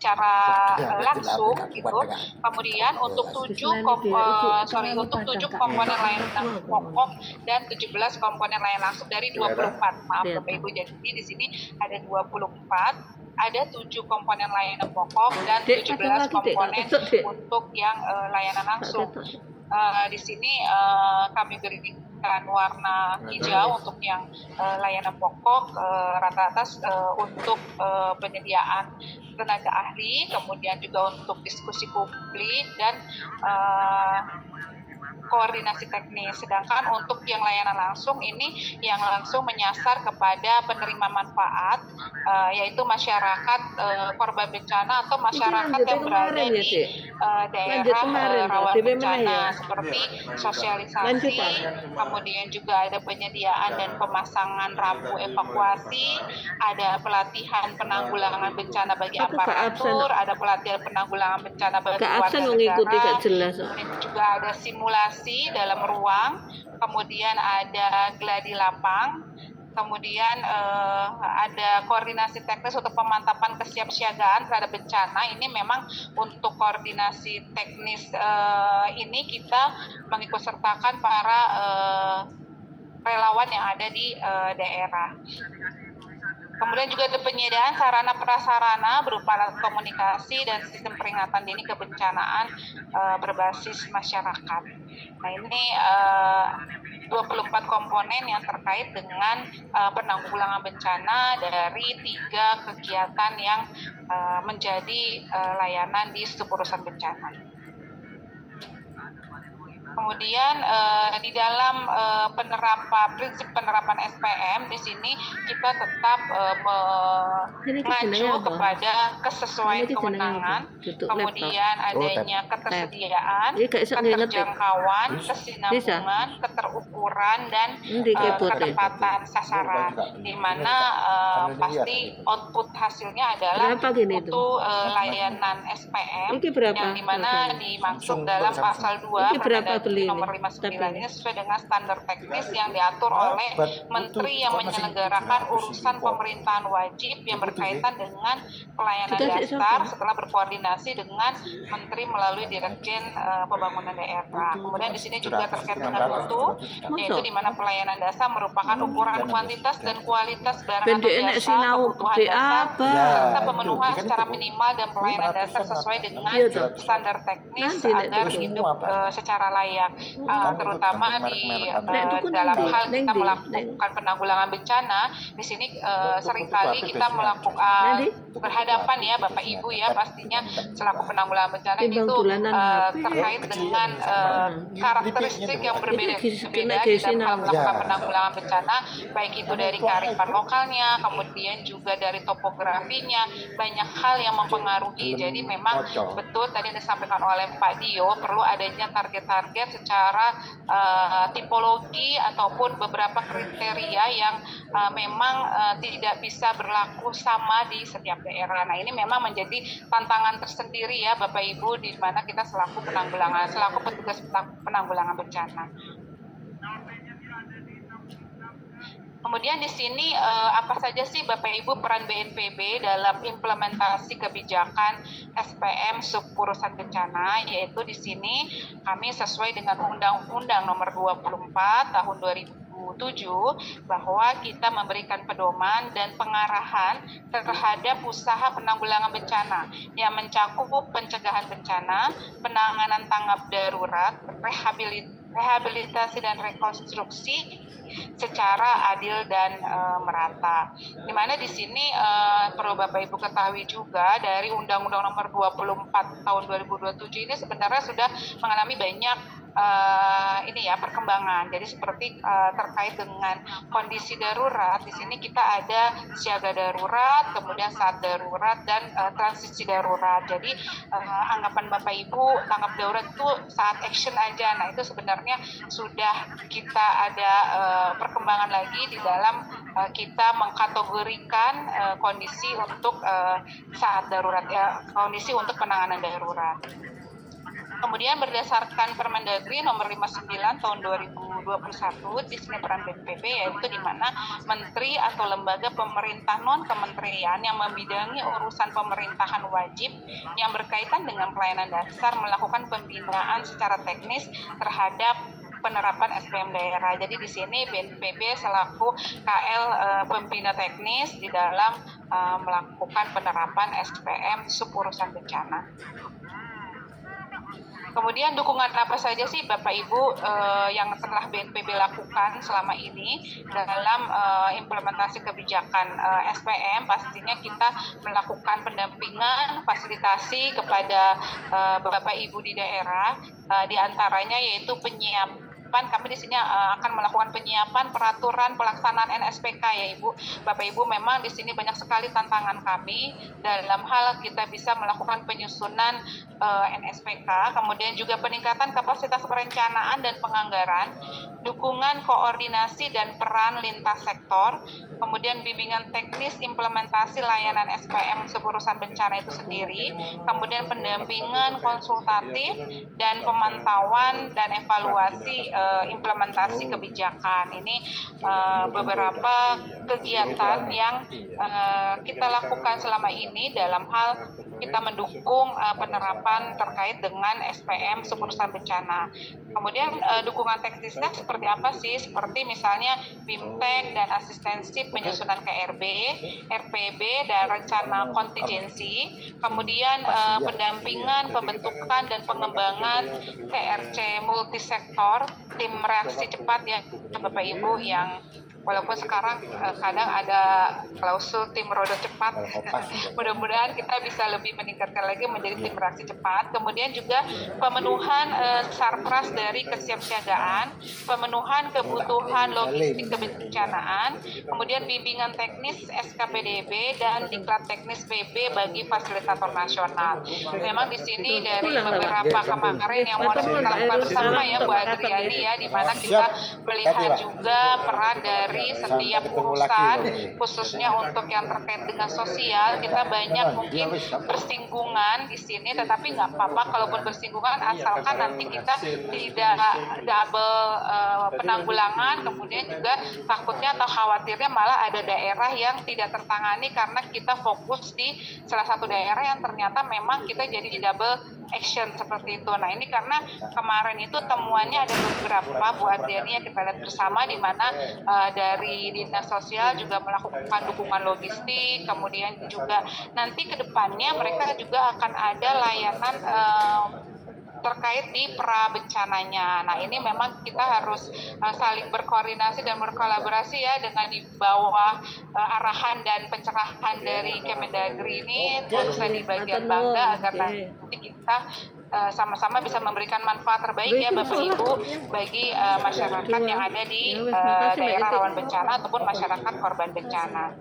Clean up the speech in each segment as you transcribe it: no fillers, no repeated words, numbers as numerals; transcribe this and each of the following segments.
secara langsung gitu. Kemudian untuk 7 komponen layanan pokok dan 17 komponen layanan langsung dari 24. Maaf Bapak Ibu, jadi di sini ada 24, ada 7 komponen layanan pokok dan 17 komponen untuk yang layanan langsung. Di sini kami berikan warna hijau untuk yang layanan pokok, rata-rata untuk penyediaan tenaga ahli, kemudian juga untuk diskusi publik dan koordinasi teknis. Sedangkan untuk yang layanan langsung ini yang langsung menyasar kepada penerima manfaat, yaitu masyarakat korban bencana atau masyarakat yang berada di daerah rawan bencana, seperti sosialisasi, kemudian juga ada penyediaan dan pemasangan rambu evakuasi, ada pelatihan penanggulangan bencana bagi aparatur, ada pelatihan penanggulangan bencana bagi warga negara, kemudian juga ada simulasi dalam ruang, kemudian ada gladi lapang, kemudian ada koordinasi teknis untuk pemantapan kesiapsiagaan terhadap bencana. Ini memang untuk koordinasi teknis ini kita mengikutsertakan para relawan yang ada di daerah. Kemudian juga ada penyediaan sarana prasarana berupa alat komunikasi dan sistem peringatan dini kebencanaan berbasis masyarakat. Nah, ini 24 komponen yang terkait dengan penanggulangan bencana dari 3 kegiatan yang menjadi layanan di Suburusan Bencana. Kemudian di dalam prinsip penerapan SPM di sini kita tetap mengacu kepada kesesuaian kewenangan, kemudian adanya ketersediaan, keterjangkauan, kesinambungan, keterukuran, dan ketepatan sasaran, di mana pasti output hasilnya adalah mutu layanan SPM yang dimana dimaksud dalam pasal 2 nomor 59 ini sesuai dengan standar teknis yang diatur oleh Menteri yang menyelenggarakan urusan pemerintahan wajib yang berkaitan dengan pelayanan dasar setelah berkoordinasi dengan Menteri melalui Dirjen Pembangunan Daerah. Kemudian di sini juga terkait dengan mutu, yaitu di mana pelayanan dasar merupakan ukuran kuantitas dan kualitas barang atau jasa kebutuhan dasar serta pemenuhan secara minimal dan pelayanan dasar sesuai dengan standar teknis agar hidup secara layak. Terutama di dalam hal kita melakukan penanggulangan bencana, di sini seringkali kita melakukan berhadapan ya Bapak Ibu ya, pastinya selaku penanggulangan bencana itu terkait dengan karakteristik yang berbeda-beda di dalam hal melakukan penanggulangan bencana, baik itu dari kearifan lokalnya, kemudian juga dari topografinya, banyak hal yang mempengaruhi. Jadi memang betul tadi yang disampaikan oleh Pak Dio, perlu adanya target-target secara tipologi ataupun beberapa kriteria yang memang tidak bisa berlaku sama di setiap daerah. Nah, ini memang menjadi tantangan tersendiri ya Bapak Ibu, di mana kita selaku petugas penanggulangan bencana. Kemudian di sini apa saja sih Bapak Ibu peran BNPB dalam implementasi kebijakan SPM Suburusan Bencana, yaitu di sini kami sesuai dengan Undang-Undang Nomor 24 Tahun 2007 bahwa kita memberikan pedoman dan pengarahan terhadap usaha penanggulangan bencana yang mencakup pencegahan bencana, penanganan tanggap darurat, rehabilitasi dan rekonstruksi secara adil dan merata. Di mana di sini perlu Bapak Ibu ketahui juga dari Undang-Undang Nomor 24 Tahun 2027 ini sebenarnya sudah mengalami banyak perkembangan. Jadi seperti terkait dengan kondisi darurat, di sini kita ada siaga darurat, kemudian saat darurat dan transisi darurat. Jadi anggapan Bapak Ibu tanggap darurat itu saat action aja. Nah, itu sebenarnya sudah kita ada perkembangan lagi di dalam kita mengkategorikan kondisi untuk saat darurat ya, kondisi untuk penanganan darurat. Kemudian berdasarkan Permendagri nomor 59 tahun 2007 2021. Di sini peran BNPB yaitu di mana menteri atau lembaga pemerintah non-kementerian yang membidangi urusan pemerintahan wajib yang berkaitan dengan pelayanan dasar melakukan pembinaan secara teknis terhadap penerapan SPM daerah. Jadi di sini BNPB selaku KL pembina teknis di dalam melakukan penerapan SPM suburusan bencana. Kemudian dukungan apa saja sih Bapak Ibu yang telah BNPB lakukan selama ini dalam implementasi kebijakan SPM? Pastinya kita melakukan pendampingan, fasilitasi kepada Bapak Ibu di daerah, di antaranya yaitu penyiapan. Kami di sini akan melakukan penyiapan peraturan pelaksanaan NSPK ya Ibu. Bapak Ibu, memang di sini banyak sekali tantangan kami dalam hal kita bisa melakukan penyusunan NSPK, kemudian juga peningkatan kapasitas perencanaan dan penganggaran, dukungan koordinasi dan peran lintas sektor, kemudian bimbingan teknis implementasi layanan SPM suburusan bencana itu sendiri, kemudian pendampingan konsultatif dan pemantauan dan evaluasi implementasi kebijakan. Ini beberapa kegiatan yang kita lakukan selama ini dalam hal kita mendukung penerapan terkait dengan SPM suburusan bencana. Kemudian dukungan teknisnya seperti apa sih? Seperti misalnya BIMTEK dan asistensi penyusunan KRB, RPB dan rencana kontingensi, kemudian pendampingan, pembentukan dan pengembangan TRC multisektor, tim reaksi cepat ya Bapak Ibu, yang walaupun sekarang kadang ada klausul tim roda cepat, mudah-mudahan kita bisa lebih meningkatkan lagi menjadi tim reaksi cepat. Kemudian juga pemenuhan sarpras dari kesiapsiagaan, pemenuhan kebutuhan logistik kebencanaan, kemudian bimbingan teknis SKPDB dan diklat teknis PB bagi fasilitator nasional. Memang di sini dari beberapa kemarin yang mau kita lakukan bersama ya Bu Adriani ya, di mana kita melihat juga peran dari setiap urusan, khususnya untuk yang terkait dengan sosial. Kita banyak mungkin bersinggungan di sini, tetapi nggak apa-apa kalaupun bersinggungan, asalkan nanti kita tidak double penanggulangan. Kemudian juga takutnya atau khawatirnya malah ada daerah yang tidak tertangani karena kita fokus di salah satu daerah yang ternyata memang kita jadi double action seperti itu. Nah ini karena kemarin itu temuannya ada beberapa Bu Adriani yang kita lihat bersama, di mana dari Dinas Sosial juga melakukan dukungan logistik, kemudian juga nanti ke depannya mereka juga akan ada layanan terkait di pra-bencananya. Nah ini memang kita harus saling berkoordinasi dan berkolaborasi ya, dengan di bawah arahan dan pencerahan dari Kemendagri ini, khususnya di bagian Bangga, agar nanti kita sama-sama bisa memberikan manfaat terbaik ya Bapak Ibu bagi masyarakat yang ada di daerah rawan bencana ataupun masyarakat korban bencana.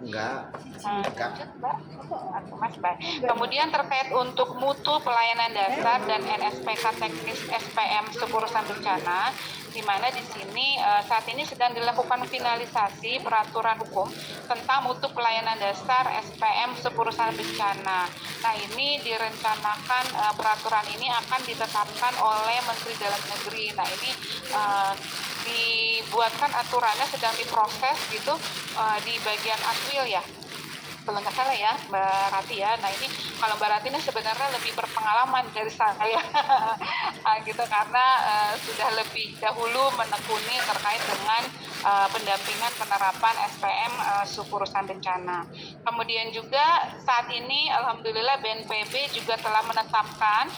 Kemudian terkait untuk mutu pelayanan dasar dan NSPK teknis SPM suburusan bencana, di mana di sini saat ini sedang dilakukan finalisasi peraturan hukum tentang mutu pelayanan dasar SPM suburusan bencana. Nah ini direncanakan peraturan ini akan ditetapkan oleh Menteri Dalam Negeri. Nah ini dibuatkan aturannya, sedang diproses gitu di bagian Aswil ya, kalau nggak salah ya Mbak Rati ya. Nah ini kalau Mbak Rati ini sebenarnya lebih berpengalaman dari saya gitu, karena sudah lebih dahulu menekuni terkait dengan pendampingan penerapan SPM suburusan bencana. Kemudian juga saat ini Alhamdulillah BNPB juga telah menetapkan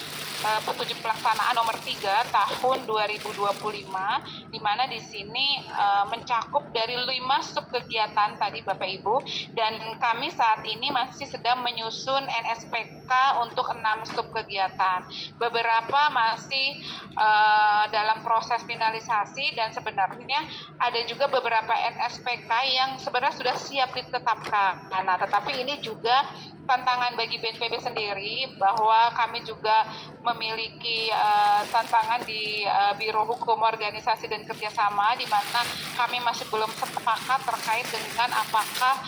petunjuk pelaksanaan nomor 3 tahun 2025, di mana di sini mencakup dari 5 sub kegiatan tadi Bapak Ibu, dan kami saat ini masih sedang menyusun NSPK untuk 6 sub kegiatan. Beberapa masih dalam proses finalisasi, dan sebenarnya ada juga beberapa NSPK yang sebenarnya sudah siap ditetapkan. Nah, tetapi ini juga tantangan bagi BNPB sendiri, bahwa kami juga memiliki tantangan di Biro Hukum Organisasi dan Kerjasama, di mana kami masih belum sepakat terkait dengan apakah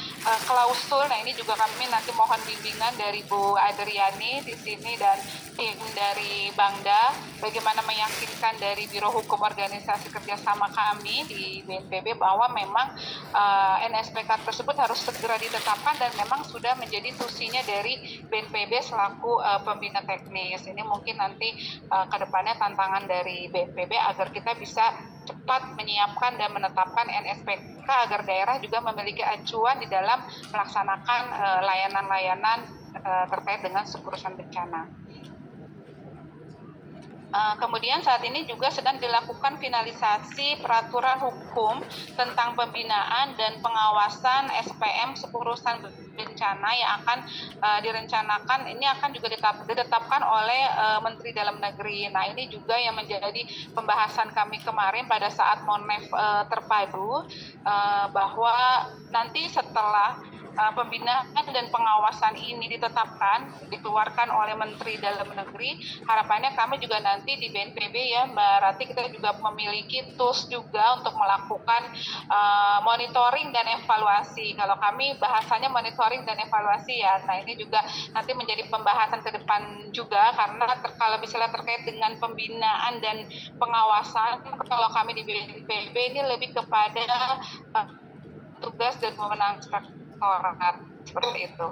klausul. Nah, ini juga kami nanti mohon bimbingan dari Bu Adriani di sini dan tim dari Bangda, bagaimana meyakinkan dari Biro Hukum Organisasi Kerjasama kami di BNPB bahwa memang NSPK tersebut harus segera ditetapkan dan memang sudah menjadi tusinya dari BNPB selaku pembina teknis. Ini mungkin nanti ke depannya tantangan dari BNPB agar kita bisa cepat menyiapkan dan menetapkan NSPK agar daerah juga memiliki acuan di dalam melaksanakan layanan-layanan terkait dengan pengurusan bencana. Kemudian saat ini juga sedang dilakukan finalisasi peraturan hukum tentang pembinaan dan pengawasan SPM pengurusan bencana yang akan direncanakan, ini akan juga ditetapkan oleh Menteri Dalam Negeri. Nah, ini juga yang menjadi pembahasan kami kemarin pada saat Monef terpadu, bahwa nanti setelah pembinaan dan pengawasan ini ditetapkan, dikeluarkan oleh Menteri Dalam Negeri, harapannya kami juga nanti di BNPB ya Mbak Rati, kita juga memiliki tools juga untuk melakukan monitoring dan evaluasi. Kalau kami bahasanya monitoring dan evaluasi ya, nah ini juga nanti menjadi pembahasan ke depan juga, karena kalau misalnya terkait dengan pembinaan dan pengawasan, kalau kami di BNPB ini lebih kepada tugas dan wewenang orang seperti itu.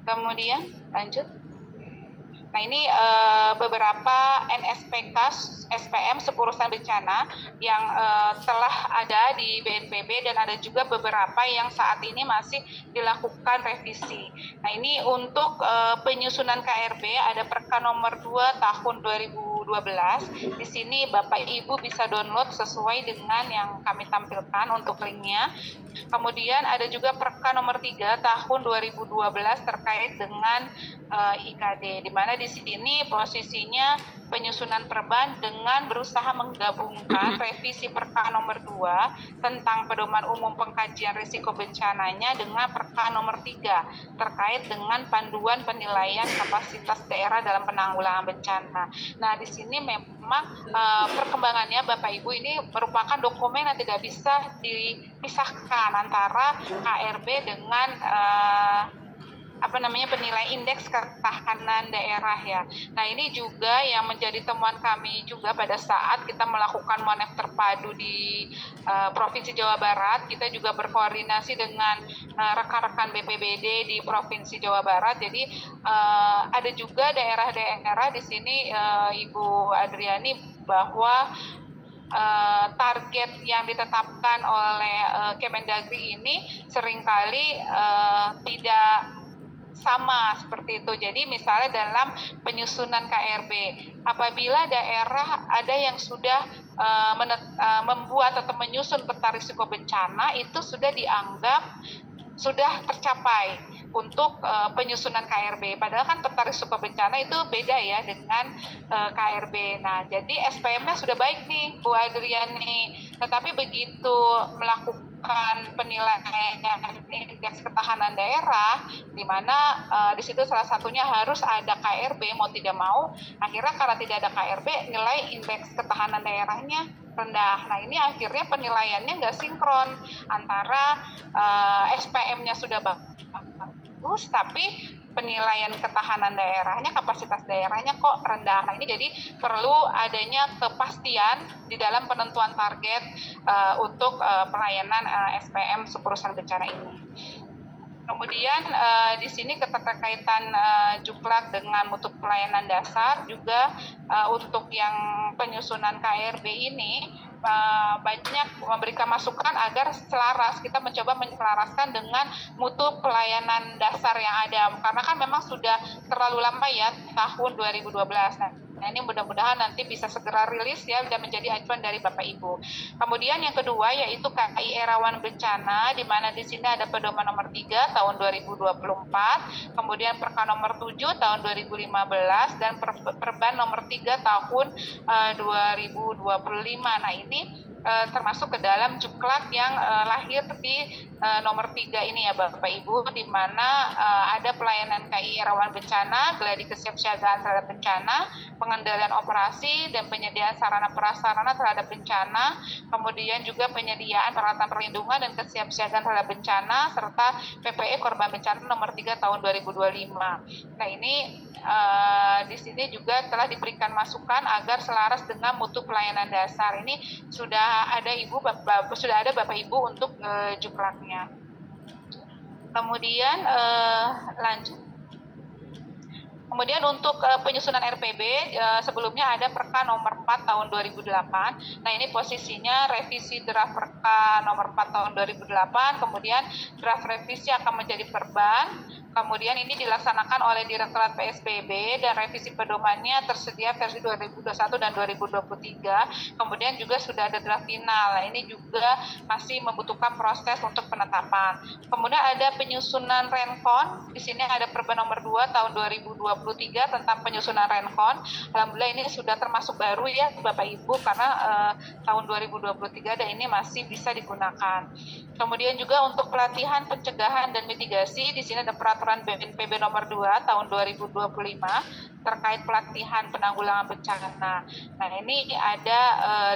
Kemudian lanjut. Nah, ini beberapa NSPK SPM pengurusan bencana yang telah ada di BNPB dan ada juga beberapa yang saat ini masih dilakukan revisi. Nah, ini untuk penyusunan KRB ada Perka nomor 2 tahun 2012. Di sini Bapak Ibu bisa download sesuai dengan yang kami tampilkan untuk linknya. Kemudian ada juga Perka nomor 3 tahun 2012 terkait dengan IKD, di mana di sini posisinya penyusunan perban dengan berusaha menggabungkan revisi Perka nomor 2 tentang pedoman umum pengkajian risiko bencananya dengan Perka nomor 3 terkait dengan panduan penilaian kapasitas daerah dalam penanggulangan bencana. Nah, di sini memang perkembangannya Bapak Ibu ini merupakan dokumen yang tidak bisa dipisahkan antara KRB dengan penilaian indeks ketahanan daerah ya. Nah, ini juga yang menjadi temuan kami juga pada saat kita melakukan Monef terpadu di Provinsi Jawa Barat. Kita juga berkoordinasi dengan rekan-rekan BPBD di Provinsi Jawa Barat. Jadi ada juga daerah-daerah di sini Ibu Adriani, bahwa target yang ditetapkan oleh Kemendagri ini seringkali tidak sama seperti itu. Jadi misalnya dalam penyusunan KRB, apabila daerah ada yang sudah membuat atau menyusun peta risiko bencana, itu sudah dianggap sudah tercapai untuk penyusunan KRB. Padahal kan peta risiko bencana itu beda ya dengan KRB. Nah, jadi SPM-nya sudah baik nih Bu Adriani, tetapi begitu melakukan penilaian indeks ketahanan daerah, di mana di situ salah satunya harus ada KRB, mau tidak mau, akhirnya karena tidak ada KRB, nilai indeks ketahanan daerahnya rendah. Nah, ini akhirnya penilaiannya nggak sinkron antara SPM-nya sudah bagus, tapi penilaian ketahanan daerahnya, kapasitas daerahnya kok rendah. Nah, ini jadi perlu adanya kepastian di dalam penentuan target untuk pelayanan SPM pengurusan bencana ini. Kemudian di sini keterkaitan Juklak dengan mutu pelayanan dasar juga untuk yang penyusunan KRB ini banyak memberikan masukan agar selaras, kita mencoba menyelaraskan dengan mutu pelayanan dasar yang ada, karena kan memang sudah terlalu lama ya, tahun 2012. Nah, ini mudah-mudahan nanti bisa segera rilis ya dan menjadi acuan dari Bapak Ibu. Kemudian yang kedua yaitu KIE rawan bencana, di mana di sini ada pedoman nomor 3 tahun 2024, kemudian Perka nomor 7 tahun 2015 dan Perban nomor 3 tahun 2025. Nah, ini termasuk ke dalam Juklak yang lahir di nomor 3 ini ya Bapak Ibu, di mana ada pelayanan KI rawan bencana, gladi kesiapsiagaan terhadap bencana, pengendalian operasi dan penyediaan sarana prasarana terhadap bencana, kemudian juga penyediaan peralatan perlindungan dan kesiapsiagaan terhadap bencana, serta PPE korban bencana nomor 3 tahun 2025. Nah ini di sini juga telah diberikan masukan agar selaras dengan mutu pelayanan dasar. Ini sudah ada Bapak Ibu untuk juklaknya. Kemudian lanjut. Kemudian untuk penyusunan RPB, sebelumnya ada Perka nomor 4 tahun 2008. Nah ini posisinya revisi draft Perka nomor 4 tahun 2008, kemudian draft revisi akan menjadi perban. Kemudian ini dilaksanakan oleh Direktorat PSBB dan revisi pedomannya tersedia versi 2021 dan 2023. Kemudian juga sudah ada draft final. Nah, ini juga masih membutuhkan proses untuk penetapan. Kemudian ada penyusunan Renkon. Di sini ada Perban nomor 2 tahun 2023 tentang penyusunan Renkon. Alhamdulillah ini sudah termasuk baru ya Bapak Ibu karena tahun 2023 dan ini masih bisa digunakan. Kemudian juga untuk pelatihan pencegahan dan mitigasi, di sini ada peraturan BNPB nomor 2 tahun 2025 terkait pelatihan penanggulangan bencana. Nah ini ada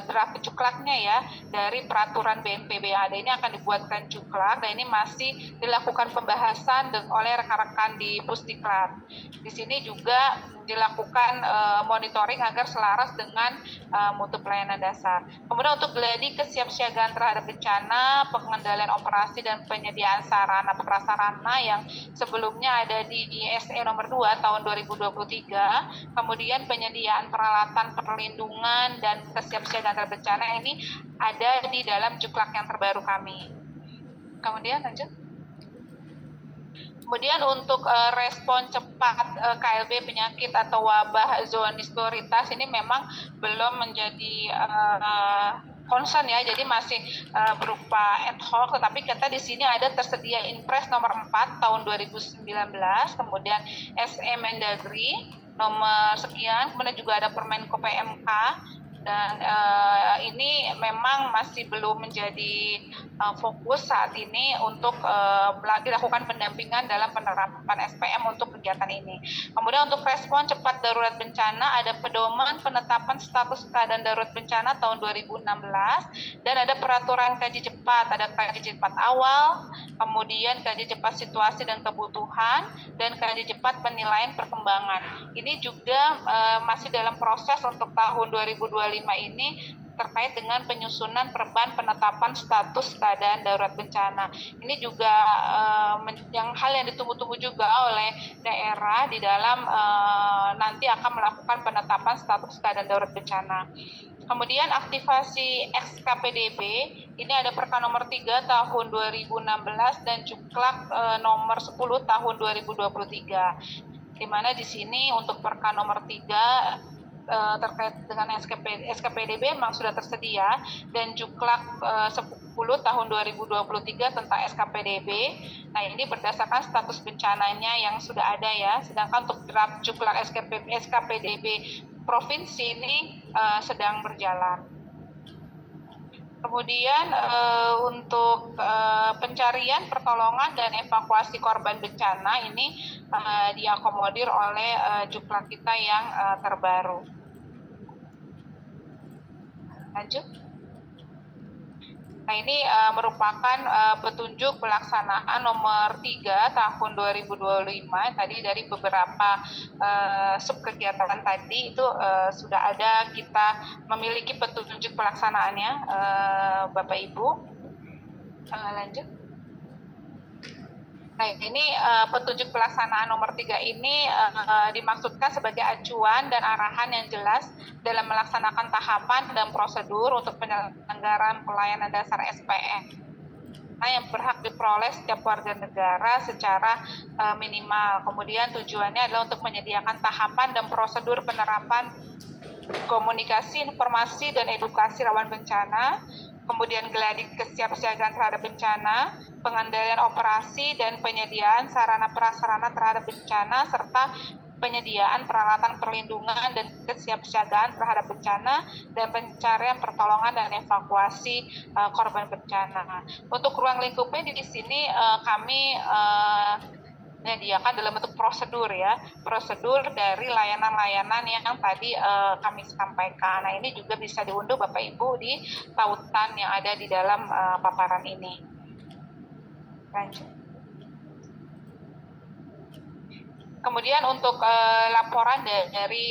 draft cuklaknya ya dari peraturan BNPB yang ada ini akan dibuatkan cuklak dan ini masih dilakukan pembahasan oleh rekan-rekan di Pusdiklat. Di sini juga dilakukan monitoring agar selaras dengan mutu pelayanan dasar. Kemudian untuk gladi kesiapsiagaan terhadap bencana, pengendalian operasi dan penyediaan sarana prasarana yang sebelumnya ada di ISE nomor 2 tahun 2023, kemudian penyediaan peralatan perlindungan dan kesiapsiagaan terhadap bencana ini ada di dalam juklak yang terbaru kami. Kemudian lanjut. Kemudian untuk respon cepat KLB penyakit atau wabah zoonosis ini memang belum menjadi concern ya, jadi masih berupa ad hoc, tetapi kita di sini ada tersedia Inpres nomor 4 tahun 2019, kemudian SE Mendagri nomor sekian, kemudian juga ada Permenko PMK. Dan ini memang masih belum menjadi fokus saat ini untuk dilakukan pendampingan dalam penerapan SPM untuk kegiatan ini. Kemudian untuk respon cepat darurat bencana ada pedoman penetapan status keadaan darurat bencana tahun 2016 dan ada peraturan kaji cepat, ada kaji cepat awal, kemudian kaji cepat situasi dan kebutuhan, dan kaji cepat penilaian perkembangan. Ini juga masih dalam proses untuk tahun 2025 ini terkait dengan penyusunan perban penetapan status keadaan darurat bencana. Ini juga hal yang ditunggu-tunggu juga oleh daerah di dalam nanti akan melakukan penetapan status keadaan darurat bencana. Kemudian aktivasi SKPDB, ini ada Perka nomor 3 tahun 2016 dan Juklak nomor 10 tahun 2023. Di mana di sini untuk Perka nomor 3 terkait dengan SKPDB memang sudah tersedia dan Juklak 10 tahun 2023 tentang SKPDB. Nah ini berdasarkan status bencananya yang sudah ada ya, sedangkan untuk draft Juklak SKPDB provinsi ini sedang berjalan. Kemudian untuk pencarian, pertolongan, dan evakuasi korban bencana ini diakomodir oleh Juklak kita yang terbaru. Lanjut. Nah ini merupakan petunjuk pelaksanaan nomor 3 tahun 2025 tadi dari beberapa subkegiatan tadi itu sudah ada, kita memiliki petunjuk pelaksanaannya Bapak Ibu. Lanjut. Nah ini petunjuk pelaksanaan nomor 3 ini dimaksudkan sebagai acuan dan arahan yang jelas dalam melaksanakan tahapan dan prosedur untuk penyelenggaraan pelayanan dasar SPM yang berhak diperoleh setiap warga negara secara minimal. Kemudian tujuannya adalah untuk menyediakan tahapan dan prosedur penerapan komunikasi, informasi, dan edukasi rawan bencana, kemudian gladi kesiapsiagaan terhadap bencana, pengendalian operasi dan penyediaan sarana prasarana terhadap bencana, serta penyediaan peralatan perlindungan dan kesiapsiagaan terhadap bencana, dan pencarian, pertolongan, dan evakuasi korban bencana. Untuk ruang lingkupnya di sini kami menyediakan dalam bentuk prosedur ya, prosedur dari layanan-layanan yang tadi kami sampaikan. Nah, ini juga bisa diunduh Bapak Ibu di tautan yang ada di dalam paparan ini. Lanjut. Kemudian untuk laporan dari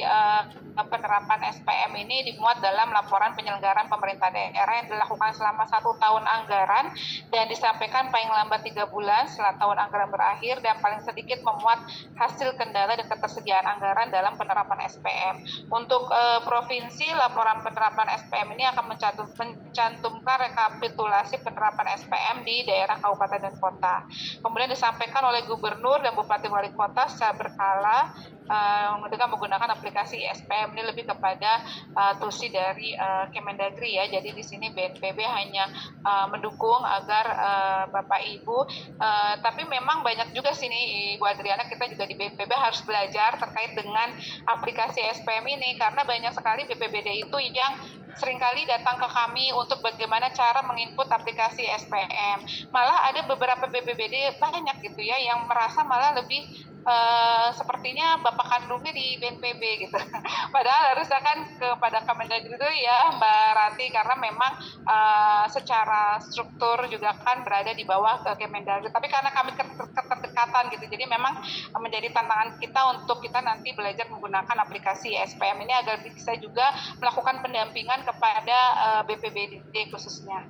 penerapan SPM ini dimuat dalam laporan penyelenggaraan pemerintah daerah yang dilakukan selama 1 tahun anggaran dan disampaikan paling lambat 3 bulan setelah tahun anggaran berakhir, dan paling sedikit memuat hasil kendala dan ketersediaan anggaran dalam penerapan SPM. Untuk provinsi, laporan penerapan SPM ini akan mencantumkan rekapitulasi penerapan SPM di daerah kabupaten dan kota. Kemudian disampaikan oleh gubernur dan bupati wali kota secara berkala dengan menggunakan aplikasi SPM. Ini lebih kepada tusi dari Kemendagri ya. Jadi di sini BNPB hanya mendukung agar Bapak Ibu, tapi memang banyak juga sini Ibu Adriana, kita juga di BNPB harus belajar terkait dengan aplikasi SPM ini, karena banyak sekali BPBD itu yang seringkali datang ke kami untuk bagaimana cara menginput aplikasi SPM. Malah ada beberapa BPBD banyak gitu ya yang merasa malah lebih sepertinya bapak kandungnya di BNPB gitu. Padahal harusnya kan kepada Kemendagri itu ya Mbak Rati, karena memang secara struktur juga kan berada di bawah ke Kemendagri. Tapi karena kami keterdekatan gitu, jadi memang menjadi tantangan kita untuk kita nanti belajar menggunakan aplikasi SPM ini agar bisa juga melakukan pendampingan kepada BPBD khususnya.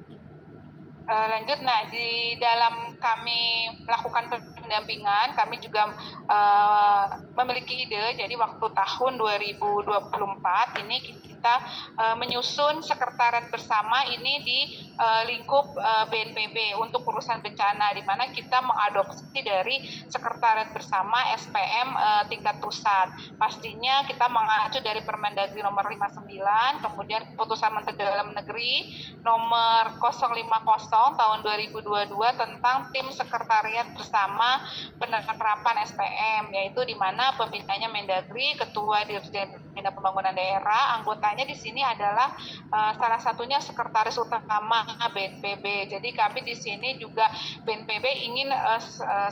Lanjut, nah di dalam kami melakukan pendampingan, kami juga memiliki ide. Jadi waktu tahun 2024 ini kita menyusun sekretariat bersama ini di lingkup BNPB untuk urusan bencana, di mana kita mengadopsi dari sekretariat bersama SPM tingkat pusat. Pastinya kita mengacu dari Permendagri nomor 59, kemudian Keputusan Menteri Dalam Negeri nomor 050 tahun 2022 tentang tim sekretariat bersama penerapan SPM, yaitu di mana pembinanya Mendagri, Ketua Dirjen Bina Pembangunan Daerah, anggotanya di sini adalah salah satunya Sekretaris Utama BNPB. Jadi kami di sini juga BNPB ingin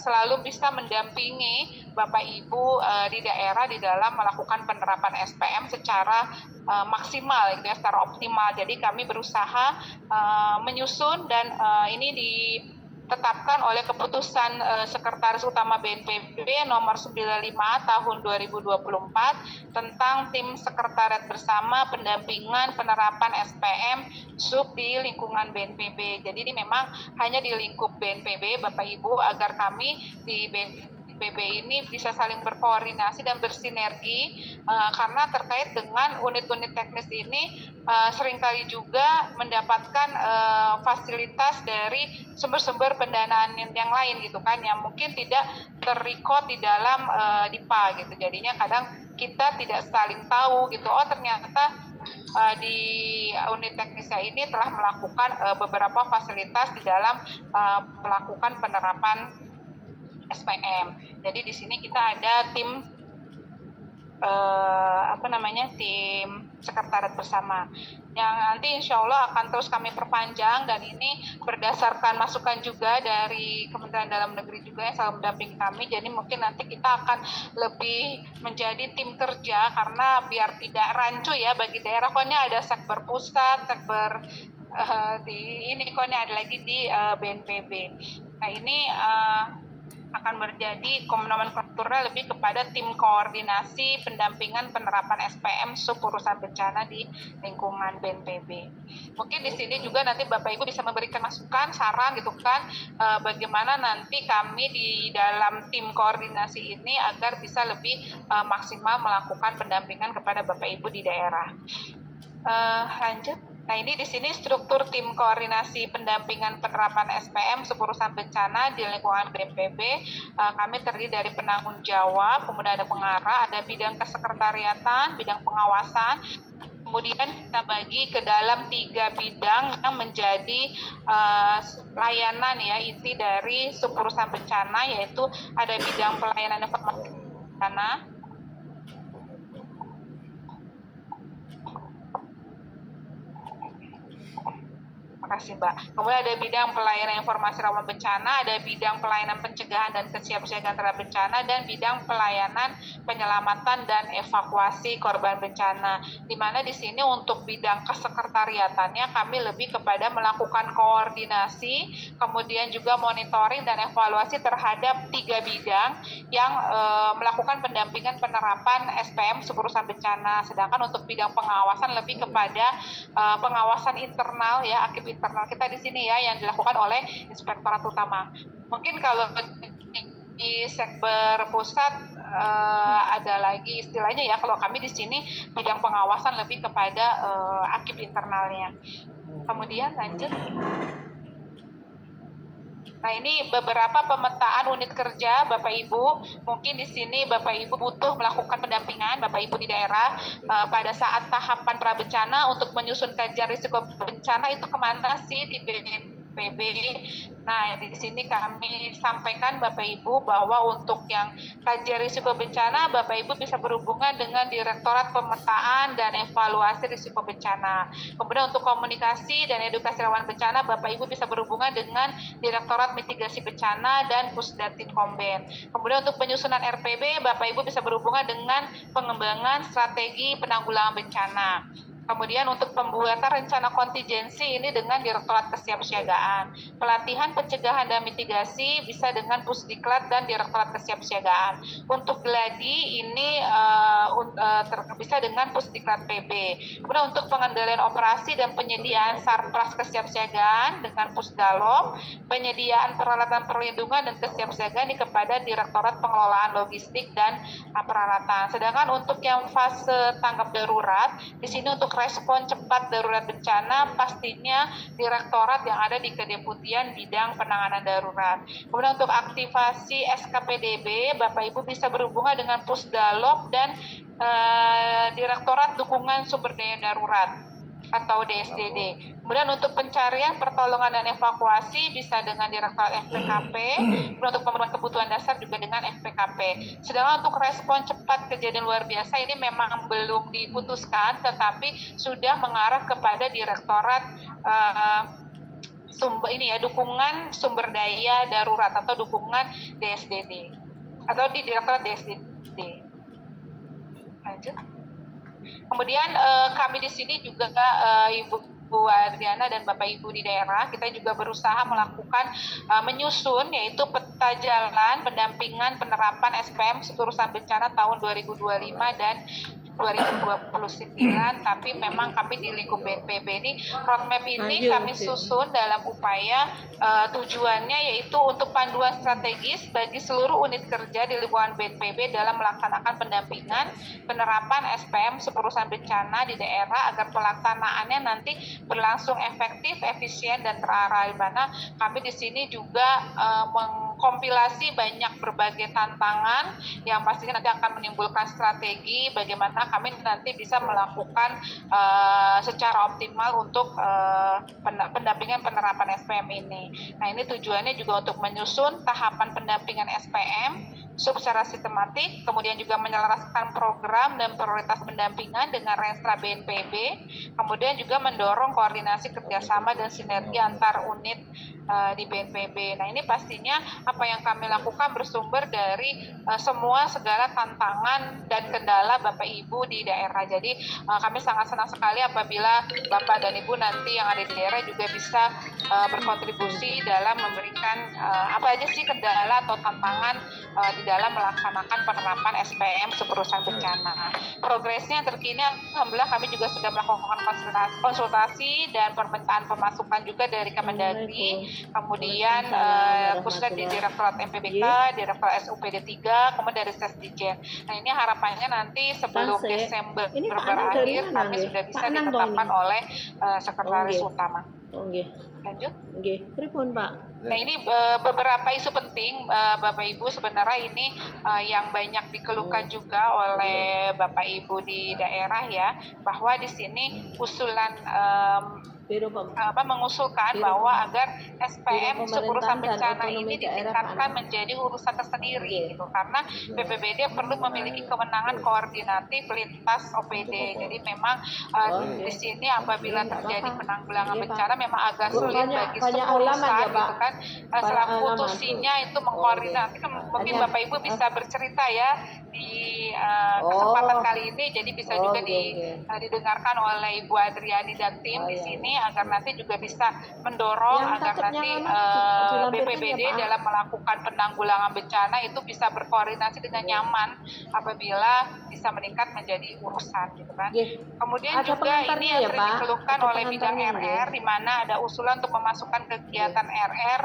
selalu bisa mendampingi Bapak Ibu di daerah di dalam melakukan penerapan SPM secara maksimal, gitu ya, secara optimal. Jadi kami berusaha menyusun, dan ini ditetapkan oleh Keputusan Sekretaris Utama BNPB nomor 95 tahun 2024 tentang tim sekretariat bersama pendampingan penerapan SPM sub di lingkungan BNPB. Jadi ini memang hanya di lingkup BNPB Bapak Ibu, agar kami di BNPB ini bisa saling berkoordinasi dan bersinergi, karena terkait dengan unit-unit teknis ini seringkali juga mendapatkan fasilitas dari sumber-sumber pendanaan yang lain gitu kan, yang mungkin tidak terrecord di dalam DIPA gitu. Jadinya kadang kita tidak saling tahu gitu, oh ternyata di unit teknisnya ini telah melakukan beberapa fasilitas di dalam melakukan penerapan SPM. Jadi di sini kita ada tim tim sekretariat bersama yang nanti insya Allah akan terus kami perpanjang, dan ini berdasarkan masukan juga dari Kementerian Dalam Negeri juga yang selalu mendampingi kami. Jadi mungkin nanti kita akan lebih menjadi tim kerja, karena biar tidak rancu ya bagi daerah. Kok ini ada sekber pusat, sekber di ini, kok ini ada lagi di BNPB. Nah ini akan menjadi nomenklaturnya lebih kepada tim koordinasi pendampingan penerapan SPM sub urusan bencana di lingkungan BNPB. Mungkin di sini juga nanti Bapak Ibu bisa memberikan masukan, saran gitu kan, bagaimana nanti kami di dalam tim koordinasi ini agar bisa lebih maksimal melakukan pendampingan kepada Bapak Ibu di daerah. Lanjut. Nah ini di sini struktur tim koordinasi pendampingan penerapan SPM sepurusan bencana di lingkungan BNPB. Kami terdiri dari penanggung jawab, kemudian ada pengarah, ada bidang kesekretariatan, bidang pengawasan. Kemudian kita bagi ke dalam 3 bidang yang menjadi layanan ya inti dari sepurusan bencana, yaitu ada bidang pelayanan informasi bencana, Makasih Mbak. Kemudian ada bidang pelayanan informasi rawan bencana, ada bidang pelayanan pencegahan dan kesiapsiagaan terhadap bencana, dan bidang pelayanan penyelamatan dan evakuasi korban bencana. Di mana di sini untuk bidang kesekretariatannya kami lebih kepada melakukan koordinasi, kemudian juga monitoring dan evaluasi terhadap 3 bidang yang melakukan pendampingan penerapan SPM seperusahaan bencana. Sedangkan untuk bidang pengawasan lebih kepada pengawasan internal ya, aktif internal kita di sini ya, yang dilakukan oleh Inspektorat Utama. Mungkin kalau di Sekber Pusat ada lagi istilahnya ya, kalau kami di sini bidang pengawasan lebih kepada aktif internalnya. Kemudian lanjut. Nah, ini beberapa pemetaan unit kerja Bapak Ibu. Mungkin di sini Bapak Ibu butuh melakukan pendampingan Bapak Ibu di daerah pada saat tahapan prabencana untuk menyusun kajian risiko bencana itu kemana sih di BNPB. Nah, di sini kami sampaikan Bapak Ibu bahwa untuk yang kajian risiko bencana, Bapak Ibu bisa berhubungan dengan Direktorat Pemetaan dan Evaluasi Risiko Bencana. Kemudian untuk komunikasi dan edukasi rawan bencana, Bapak Ibu bisa berhubungan dengan Direktorat Mitigasi Bencana dan Pusdatin Komben. Kemudian untuk penyusunan RPB, Bapak Ibu bisa berhubungan dengan pengembangan strategi penanggulangan bencana. Kemudian untuk pembuatan rencana kontingensi ini dengan Direktorat Kesiapsiagaan. Pelatihan pencegahan dan mitigasi bisa dengan Pusdiklat dan Direktorat Kesiapsiagaan. Untuk geladi ini bisa dengan Pusdiklat PB. Kemudian untuk pengendalian operasi dan penyediaan sarpras kesiapsiagaan dengan Pusdalop, penyediaan peralatan perlindungan dan kesiapsiagaan ini kepada Direktorat Pengelolaan Logistik dan Peralatan. Sedangkan untuk yang fase tanggap darurat, di sini untuk respon cepat darurat bencana pastinya direktorat yang ada di Kedeputian Bidang Penanganan Darurat. Kemudian untuk aktivasi SKPDB, Bapak Ibu bisa berhubungan dengan Pusdalop dan Direktorat Dukungan Sumber Daya Darurat atau DSDD. Kemudian untuk pencarian, pertolongan dan evakuasi bisa dengan Direktorat FPKP. Kemudian untuk pemenuhan kebutuhan dasar juga dengan FPKP. Sedangkan untuk respon cepat kejadian luar biasa ini memang belum diputuskan, tetapi sudah mengarah kepada Direktorat dukungan sumber daya darurat atau dukungan DSDD atau di Direktorat DSDD. Lanjut. Kemudian kami di sini juga Ibu Adriana dan Bapak Ibu di daerah, kita juga berusaha melakukan menyusun yaitu peta jalan pendampingan penerapan SPM seterusan bencana tahun 2025 dan 2029, tapi memang kami di lingkup BNPB ini roadmap ini kami susun dalam upaya tujuannya yaitu untuk panduan strategis bagi seluruh unit kerja di lingkungan BNPB dalam melaksanakan pendampingan penerapan SPM seperusahaan bencana di daerah agar pelaksanaannya nanti berlangsung efektif, efisien dan terarah. Di mana kami di sini juga mengkompilasi banyak berbagai tantangan yang pastinya nanti akan menimbulkan strategi bagaimana kami nanti bisa melakukan secara optimal untuk pendampingan penerapan SPM ini. Nah, ini tujuannya juga untuk menyusun tahapan pendampingan SPM secara sistematik, kemudian juga menyelaraskan program dan prioritas pendampingan dengan Renstra BNPB, kemudian juga mendorong koordinasi kerjasama dan sinergi antar unit di BNPB. Nah, ini pastinya apa yang kami lakukan bersumber dari semua segala tantangan dan kendala Bapak Ibu di daerah. Jadi kami sangat senang sekali apabila Bapak dan Ibu nanti yang ada di daerah juga bisa berkontribusi dalam memberikan apa aja sih kendala atau tantangan di dalam melaksanakan penerapan SPM seperusahaan bencana. Progresnya terkini alhamdulillah kami juga sudah melakukan konsultasi dan permintaan pemasukan juga dari Kemendagri. Kemudian khususnya di Direktorat MPBK, Direktorat SUPD 3, kemudian dari Sesdijen. Nah, ini harapannya nanti sebelum Desember berakhir kami sudah bisa ditetapkan oleh Sekretaris Utama. Lanjut. Pripun, Pak? Nah, ini beberapa isu penting Bapak Ibu, sebenarnya ini yang banyak dikeluhkan juga oleh Bapak Ibu di daerah ya, bahwa di sini usulan mengusulkan bahwa agar SPM urusan bencana ini ditingkatkan menjadi urusan tersendiri gitu, karena BPBD perlu memiliki kewenangan koordinatif lintas OPD. Jadi memang di sini apabila terjadi penanggulangan bencana memang agak sulit bagi sepulusan gitu kan, selaku tusinya itu mengkoordinasi. Mungkin Bapak Ibu bisa bercerita ya di kesempatan kali ini, jadi bisa juga didengarkan oleh Ibu Adriani dan tim di sini agar nanti juga bisa mendorong agar nanti BPBD dalam melakukan penanggulangan bencana itu bisa berkoordinasi dengan nyaman apabila bisa meningkat menjadi urusan gitu kan. Kemudian juga ini yang sering dikeluhkan oleh bidang RR, di mana ada usulan untuk memasukkan kegiatan RR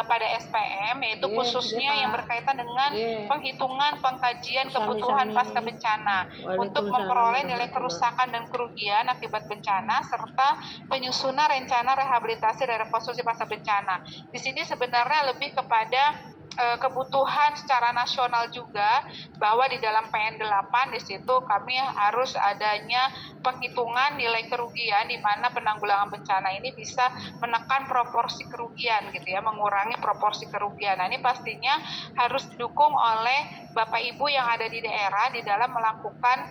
pada SPM, yaitu khususnya yang berkaitan dengan penghitungan pengkajian kebutuhan pasca bencana untuk memperoleh nilai kerusakan dan kerugian akibat bencana serta penyusunan rencana rehabilitasi dan rekonstruksi pasca bencana. Di sini sebenarnya lebih kepada kebutuhan secara nasional juga, bahwa di dalam PN8 di situ kami harus adanya penghitungan nilai kerugian di mana penanggulangan bencana ini bisa menekan proporsi kerugian gitu ya, mengurangi proporsi kerugian. Nah, ini pastinya harus didukung oleh Bapak Ibu yang ada di daerah di dalam melakukan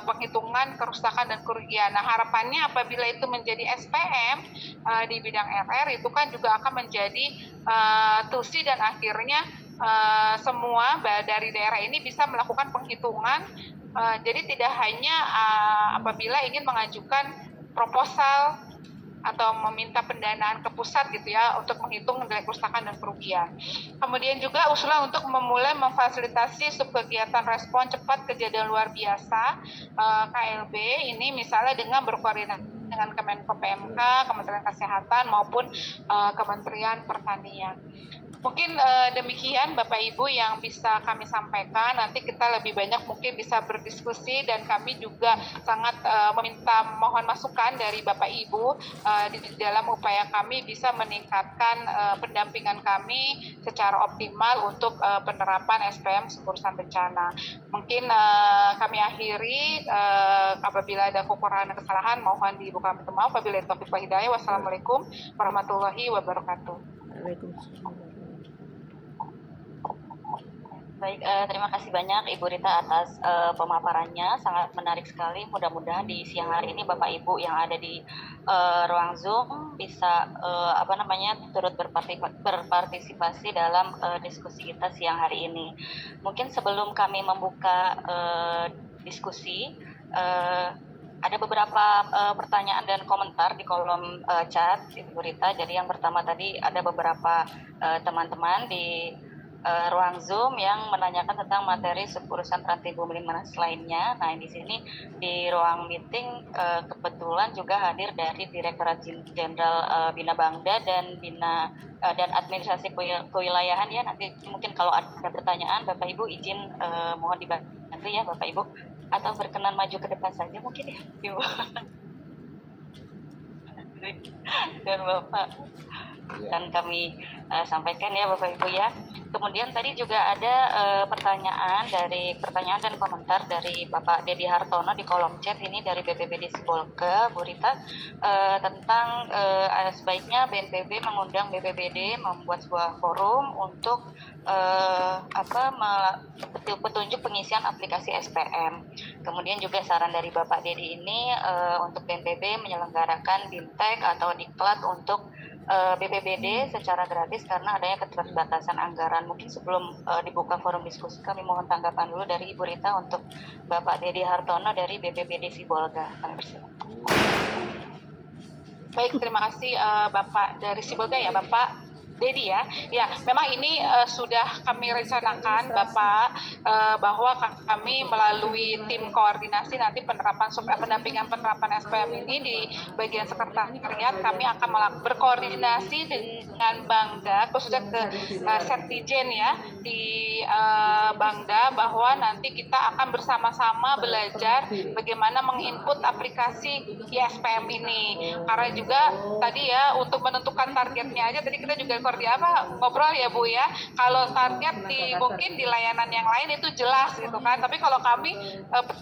penghitungan kerusakan dan kerugian. Nah, harapannya apabila itu menjadi SPM di bidang RR itu kan juga akan menjadi tusi dan akhirnya semua dari daerah ini bisa melakukan penghitungan. Jadi tidak hanya apabila ingin mengajukan proposal atau meminta pendanaan ke pusat gitu ya untuk menghitung nilai kerusakan dan kerugian. Kemudian juga usulan untuk memulai memfasilitasi subkegiatan respon cepat kejadian luar biasa KLB ini misalnya dengan berkoordinasi dengan Kemenko PMK, Kementerian Kesehatan maupun Kementerian Pertanian. Mungkin demikian Bapak Ibu yang bisa kami sampaikan. Nanti kita lebih banyak mungkin bisa berdiskusi dan kami juga sangat meminta mohon masukan dari Bapak Ibu di dalam upaya kami bisa meningkatkan pendampingan kami secara optimal untuk penerapan SPM urusan bencana. Mungkin kami akhiri, apabila ada kekurangan dan kesalahan mohon diibu kami maaf. Wabillahi taufiq wal hidayah. Wassalamualaikum warahmatullahi wabarakatuh. Waalaikumsalam. Baik, terima kasih banyak Ibu Rita atas pemaparannya, sangat menarik sekali. Mudah-mudahan di siang hari ini Bapak Ibu yang ada di ruang Zoom bisa turut berpartisipasi dalam diskusi kita siang hari ini. Mungkin sebelum kami membuka diskusi, ada beberapa pertanyaan dan komentar di kolom chat Ibu Rita. Jadi yang pertama tadi ada beberapa teman-teman di ruang Zoom yang menanyakan tentang materi urusan Transtibu Minas lainnya. Nah, di sini di ruang meeting kebetulan juga hadir dari Direktorat Jenderal Bina Bangda dan dan Administrasi Kewilayahan ya. Nanti mungkin kalau ada pertanyaan Bapak Ibu izin mohon dibantu ya Bapak Ibu, atau berkenan maju ke depan saja mungkin ya Ibu. Dan Bapak dan kami sampaikan ya Bapak Ibu ya. Kemudian tadi juga ada pertanyaan dan komentar dari Bapak Dedi Hartono di kolom chat ini dari BPBD Sibolga, Bu Rita, tentang sebaiknya BNPB mengundang BPBD membuat sebuah forum untuk petunjuk pengisian aplikasi SPM. Kemudian juga saran dari Bapak Dedi ini untuk BNPB menyelenggarakan BIMTEK atau Diklat untuk BPBD secara gratis karena adanya keterbatasan anggaran. Mungkin sebelum dibuka forum diskusi kami mohon tanggapan dulu dari Ibu Rita untuk Bapak Dedi Hartono dari BPBD Sibolga. Baik, terima kasih Bapak dari Sibolga ya Bapak Dedi ya. Ya, memang ini sudah kami rencanakan Bapak bahwa kami melalui tim koordinasi nanti pendampingan penerapan SPM ini di bagian sekretariat kami akan berkoordinasi dengan Bangda khususnya ke Settijen ya di Bangda, bahwa nanti kita akan bersama-sama belajar bagaimana menginput aplikasi SPM ini. Karena juga tadi ya untuk menentukan targetnya aja tadi kita juga seperti apa ngobrol ya Bu ya. Kalau target mungkin di layanan yang lain itu jelas gitu kan, tapi kalau kami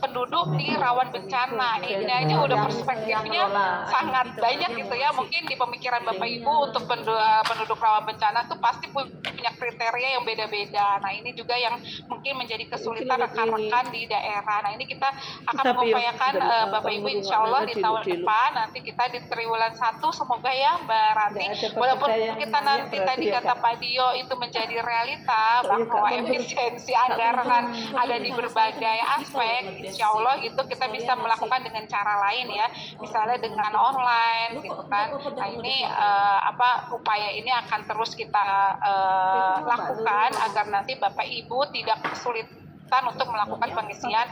penduduk di rawan bencana ini aja udah perspektifnya sangat banyak gitu ya. Mungkin di pemikiran Bapak Ibu untuk penduduk rawan bencana tuh pasti punya kriteria yang beda-beda. Nah ini juga yang mungkin menjadi kesulitan rekan-rekan di daerah. Nah ini kita akan mengupayakan Bapak Ibu insya Allah di tahun depan nanti kita di triwulan 1 semoga ya Mbak Ranti, walaupun kita nanti tadi kata Pak Dio itu menjadi realita bahwa efisiensi anggaran ada di berbagai aspek, insya Allah gitu kita bisa melakukan dengan cara lain ya, misalnya dengan online gitu kan. Nah ini upaya ini akan terus kita lakukan agar nanti Bapak Ibu tidak kesulitan untuk melakukan pengisian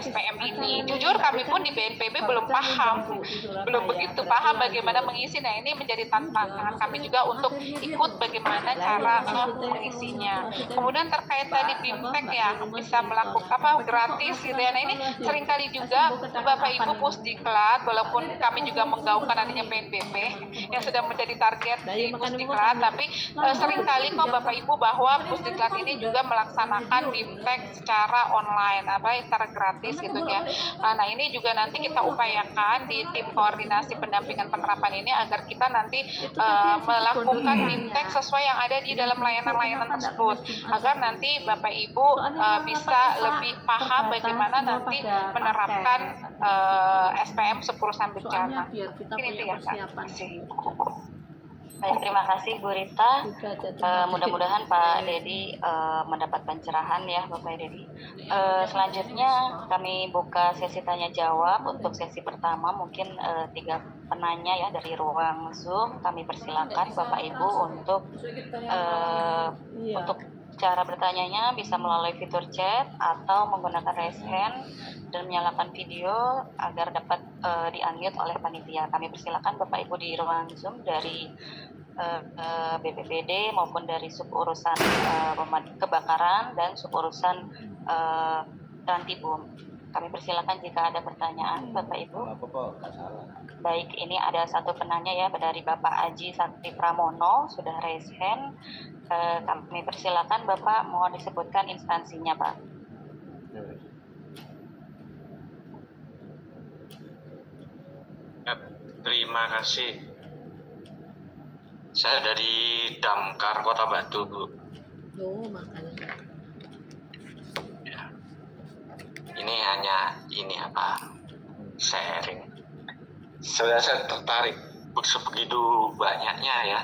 SPM ini. Jujur kami pun di BNPB belum begitu paham bagaimana mengisi. Nah ini menjadi tantangan kami juga untuk ikut bagaimana cara mengisinya. Kemudian terkait tadi BIMTEK ya, bisa melakukan gratis gitu ya. Nah ini seringkali juga Bapak Ibu Pusdiklat, walaupun kami juga menggaungkan adanya PNBP yang sudah menjadi target di Pusdiklat, tapi seringkali kok Bapak Ibu bahwa Pusdiklat ini juga melaksanakan BIMTEK secara online, secara gratis gitu ya. Nah ini juga nanti kita upayakan di tim koordinasi pendampingan penerapan ini agar kita nanti melakukan BIMTEK sesuai yang ada di dalam layanan-layanan tersebut, agar nanti Bapak Ibu bisa lebih paham bagaimana nanti menerapkan SPM sepurusan bencana. Ini itu ya Kak. Baik, terima kasih Bu Rita. Mudah-mudahan Pak Dedi mendapat pencerahan ya Bapak Dedi. Selanjutnya kami buka sesi tanya jawab. Untuk sesi pertama mungkin 3 penanya ya dari ruang Zoom. Kami persilakan Bapak Ibu untuk cara bertanyanya bisa melalui fitur chat atau menggunakan raise hand dan menyalakan video agar dapat di-unmute oleh panitia. Kami persilakan Bapak Ibu di ruang Zoom dari BPBD maupun dari suburusan kebakaran dan suburusan Rantibum. Kami persilakan jika ada pertanyaan Bapak Ibu. Baik, ini ada satu penanya ya dari Bapak Aji Sakti Pramono, sudah raise hand. Kami persilakan Bapak, mohon disebutkan instansinya Pak. Terima kasih. Saya dari Damkar Kota Batu, Bu. Makanya. Ya. Ini hanya sharing. Saya tertarik sebegitu banyaknya ya.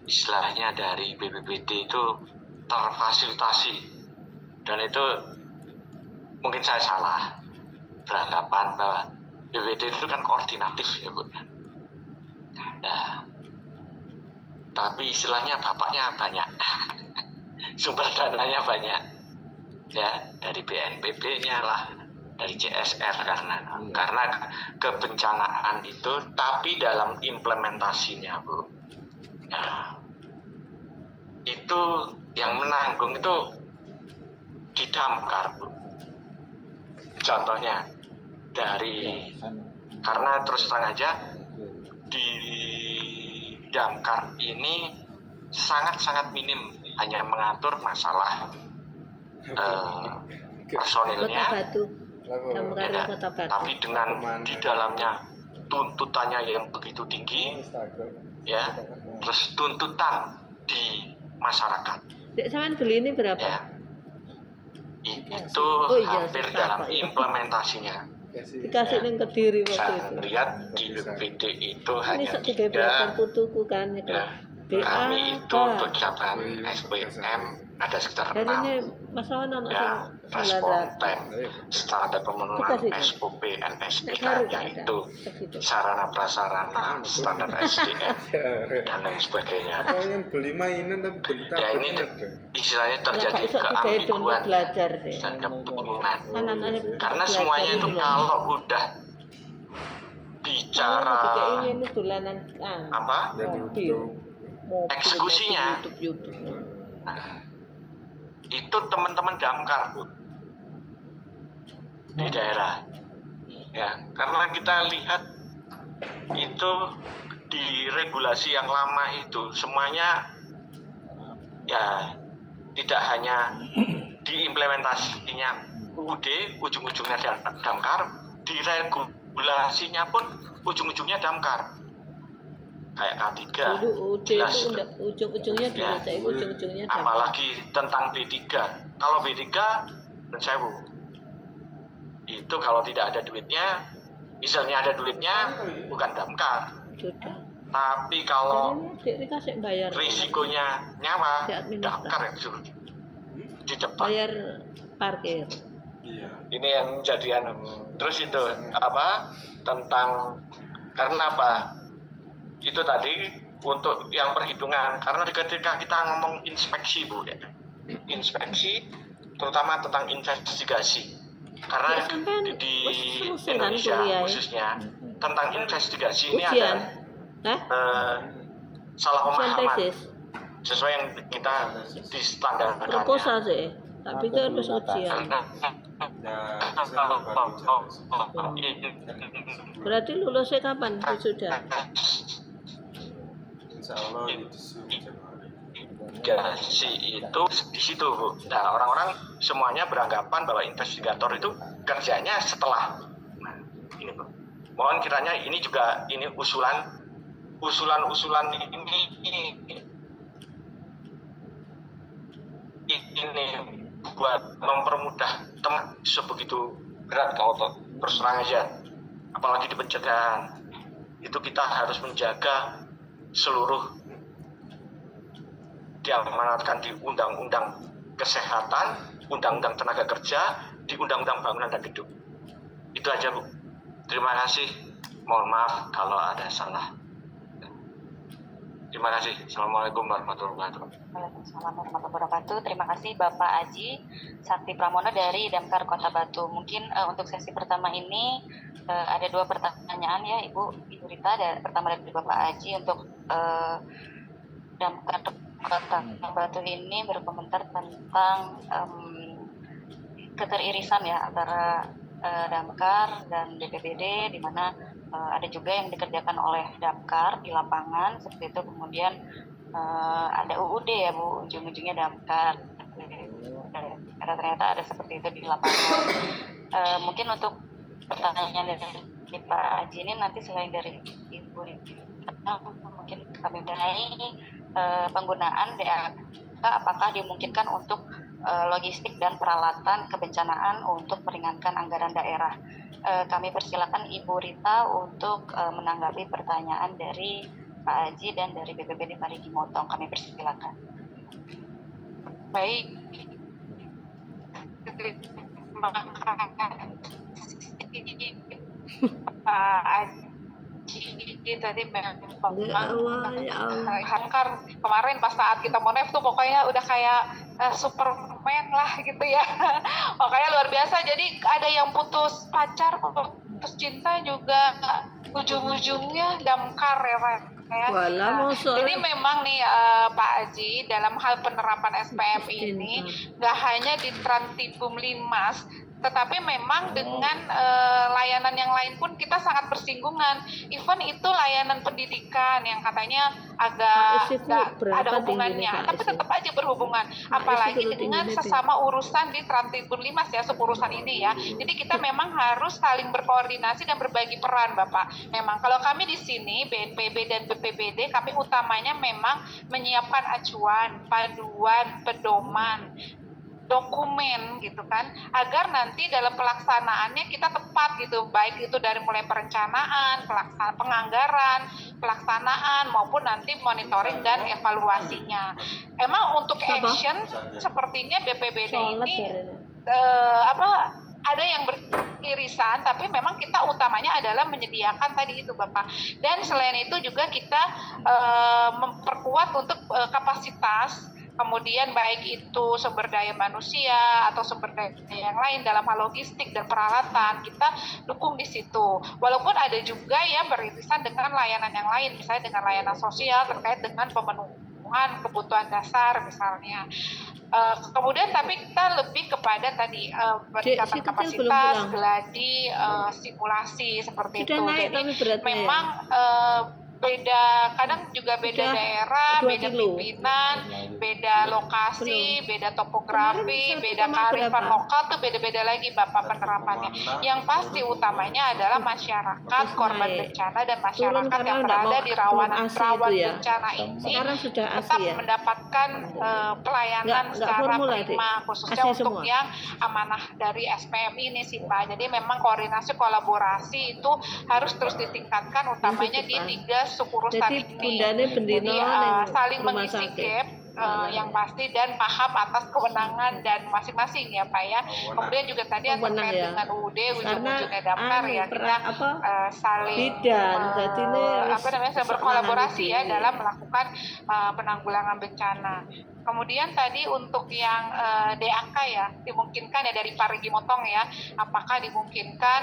Istilahnya dari BPBD itu terfasilitasi, dan itu mungkin saya salah beranggapan bahwa BPBD itu kan koordinatif ya Bu. Nah, tapi istilahnya bapaknya banyak, sumber dananya banyak, ya dari BNPB-nya lah, dari CSR karena kebencanaan itu, tapi dalam implementasinya Bu, nah, itu yang menanggung itu di Damkar Bu. Contohnya karena terus terang aja di Damkar ini sangat-sangat minim, hanya mengatur masalah personilnya, tapi dengan di dalamnya tuntutannya yang begitu tinggi, ya, terus tuntutan di masyarakat. Dek, sampean beli ini berapa? Ya, itu hampir dalam implementasinya. Dikasih yang Kediri waktu saya itu. lihat di BPD itu hanya ini 3 putuku kan itu. Kami itu untuk cabang SPM ada sekitar 6 ya, respon time, standar pemenuhan SOP NSPK, yaitu sarana prasarana, standar SDM dan lain sebagainya. Ya ini istilahnya terjadi keambiguan dan kebingungan, karena semuanya itu kalau udah bicara eksekusinya, itu teman-teman Damkar Bu di daerah ya, karena kita lihat itu di regulasi yang lama itu semuanya ya tidak hanya diimplementasinya UUD, ujung-ujungnya damkar, diregulasinya pun ujung-ujungnya damkar. Kayak K3. Dulu UUD jelas itu itu. ujung-ujungnya Ya. saya ujung-ujungnya damkar. Apalagi tentang B3. Kalau B3 dan sewu. Itu kalau tidak ada duitnya, misalnya ada duitnya bukan damkar. Sudah. Tapi kalau Jadi dikasih bayar. risikonya nyawa, Di damkar yang disuruh di depan. Bayar parkir. Ini yang jadi terus itu apa tentang karena apa? Itu tadi untuk yang perhitungan, karena ketika kita ngomong inspeksi Bu ya, inspeksi terutama tentang investigasi, karena di Indonesia khususnya tentang investigasi ini ada salah pemahaman sesuai yang kita di standar proposal sih, tapi itu harus ujian. Berarti lulusnya kapan sudah? Investigasi itu di situ Bu. Nah, orang-orang semuanya beranggapan bahwa investigator itu kerjanya setelah. Nah, ini Bu. Mohon kiranya ini juga ini usulan ini buat mempermudah teman sebegitu berat kalau terus terang aja. Apalagi di pencegahan. Itu kita harus menjaga seluruh diamanatkan di Undang-Undang Kesehatan, Undang-Undang Tenaga Kerja, di Undang-Undang Bangunan dan Gedung. Itu aja Bu. Terima kasih. Mohon maaf kalau ada salah. Terima kasih. Assalamualaikum warahmatullahi wabarakatuh. Waalaikumsalam warahmatullahi wabarakatuh. Terima kasih Bapak Aji Sakti Pramono dari Damkar Kota Batu. Mungkin untuk sesi pertama ini ada 2 pertanyaan ya Ibu Rita. Pertama dari Bapak Aji untuk Damkar Kota Batu ini berkomentar tentang keteririsan ya antara Damkar dan BPBD, di mana ada juga yang dikerjakan oleh Damkar di lapangan seperti itu, kemudian ada UUD ya Bu, ujung-ujungnya Damkar. Ternyata ada seperti itu di lapangan. Mungkin untuk pertanyaan dari Pak Aji ini nanti selain dari Ibu Rita, mungkin kami mengenai penggunaan DAK, apakah dimungkinkan untuk logistik dan peralatan kebencanaan untuk meringankan anggaran daerah. Kami persilakan Ibu Rita untuk menanggapi pertanyaan dari Pak Aji dan dari BPBD Parigi Motong. Kami persilakan. Baik. Pak Aji tadi memang Hankar kemarin pas saat kita mau tuh pokoknya udah kayak Superman lah gitu ya. Pokoknya luar biasa. Jadi ada yang putus pacar, putus cinta juga ujung-ujungnya damkar ya Pak. Ya. Jadi memang nih Pak Aji dalam hal penerapan SPM ini nggak hanya di Trantibum Limas, tetapi memang dengan layanan yang lain pun kita sangat bersinggungan. Even itu layanan pendidikan yang katanya agak ada hubungannya, tapi tetap aja berhubungan. Apalagi dengan sesama urusan di Trantibum Limas ya, sepurusan ini ya. Jadi kita memang harus saling berkoordinasi dan berbagi peran Bapak. Memang kalau kami di sini BNPB dan BPBD, kami utamanya memang menyiapkan acuan, paduan, pedoman, dokumen gitu kan, agar nanti dalam pelaksanaannya kita tepat gitu, baik itu dari mulai perencanaan, penganggaran, pelaksanaan maupun nanti monitoring dan evaluasinya. Emang untuk action sepertinya BPBD ini ada yang beririsan, tapi memang kita utamanya adalah menyediakan tadi itu Bapak. Dan selain itu juga kita memperkuat untuk kapasitas, kemudian baik itu sumber daya manusia atau sumber daya yang lain dalam hal logistik dan peralatan, kita dukung di situ. Walaupun ada juga yang beririsan dengan layanan yang lain, misalnya dengan layanan sosial terkait dengan pemenuhan kebutuhan dasar misalnya. Kemudian tapi kita lebih kepada tadi peningkatan kapasitas, gladi, simulasi seperti itu. Jadi memang beda, kadang juga beda Udah daerah, 2 beda kilo. pimpinan, beda lokasi, beda topografi, Kemarin beda 1,8 kearifan berapa? lokal tuh beda-beda lagi Bapak penerapannya. Yang pasti utamanya adalah masyarakat Terus korban naik. bencana dan Turun masyarakat karena yang nggak berada mau di belum AC rawan itu ya. bencana ini Sekarang sudah AC tetap ya. mendapatkan pelayanan Nggak secara formula, Dek. prima, khususnya AC untuk semua. yang amanah dari SPM ini sih Pak. Jadi memang koordinasi kolaborasi itu harus terus ditingkatkan utamanya di 3 sukurusan Jadi ini. bundane bendino Jadi ning saling rumah mengisi sakit. gap yang pasti dan paham atas kewenangan dan masing-masing ya Pak ya. Kemudian juga tadi yang Wewenang terkait ya. dengan UUD Karena ujung-ujungnya damkar ya kita saling bidan, jadi ini saling berkolaborasi ya sendiri. dalam melakukan penanggulangan bencana. Kemudian tadi untuk yang DAK ya, dimungkinkan ya dari Parigi Motong ya, apakah dimungkinkan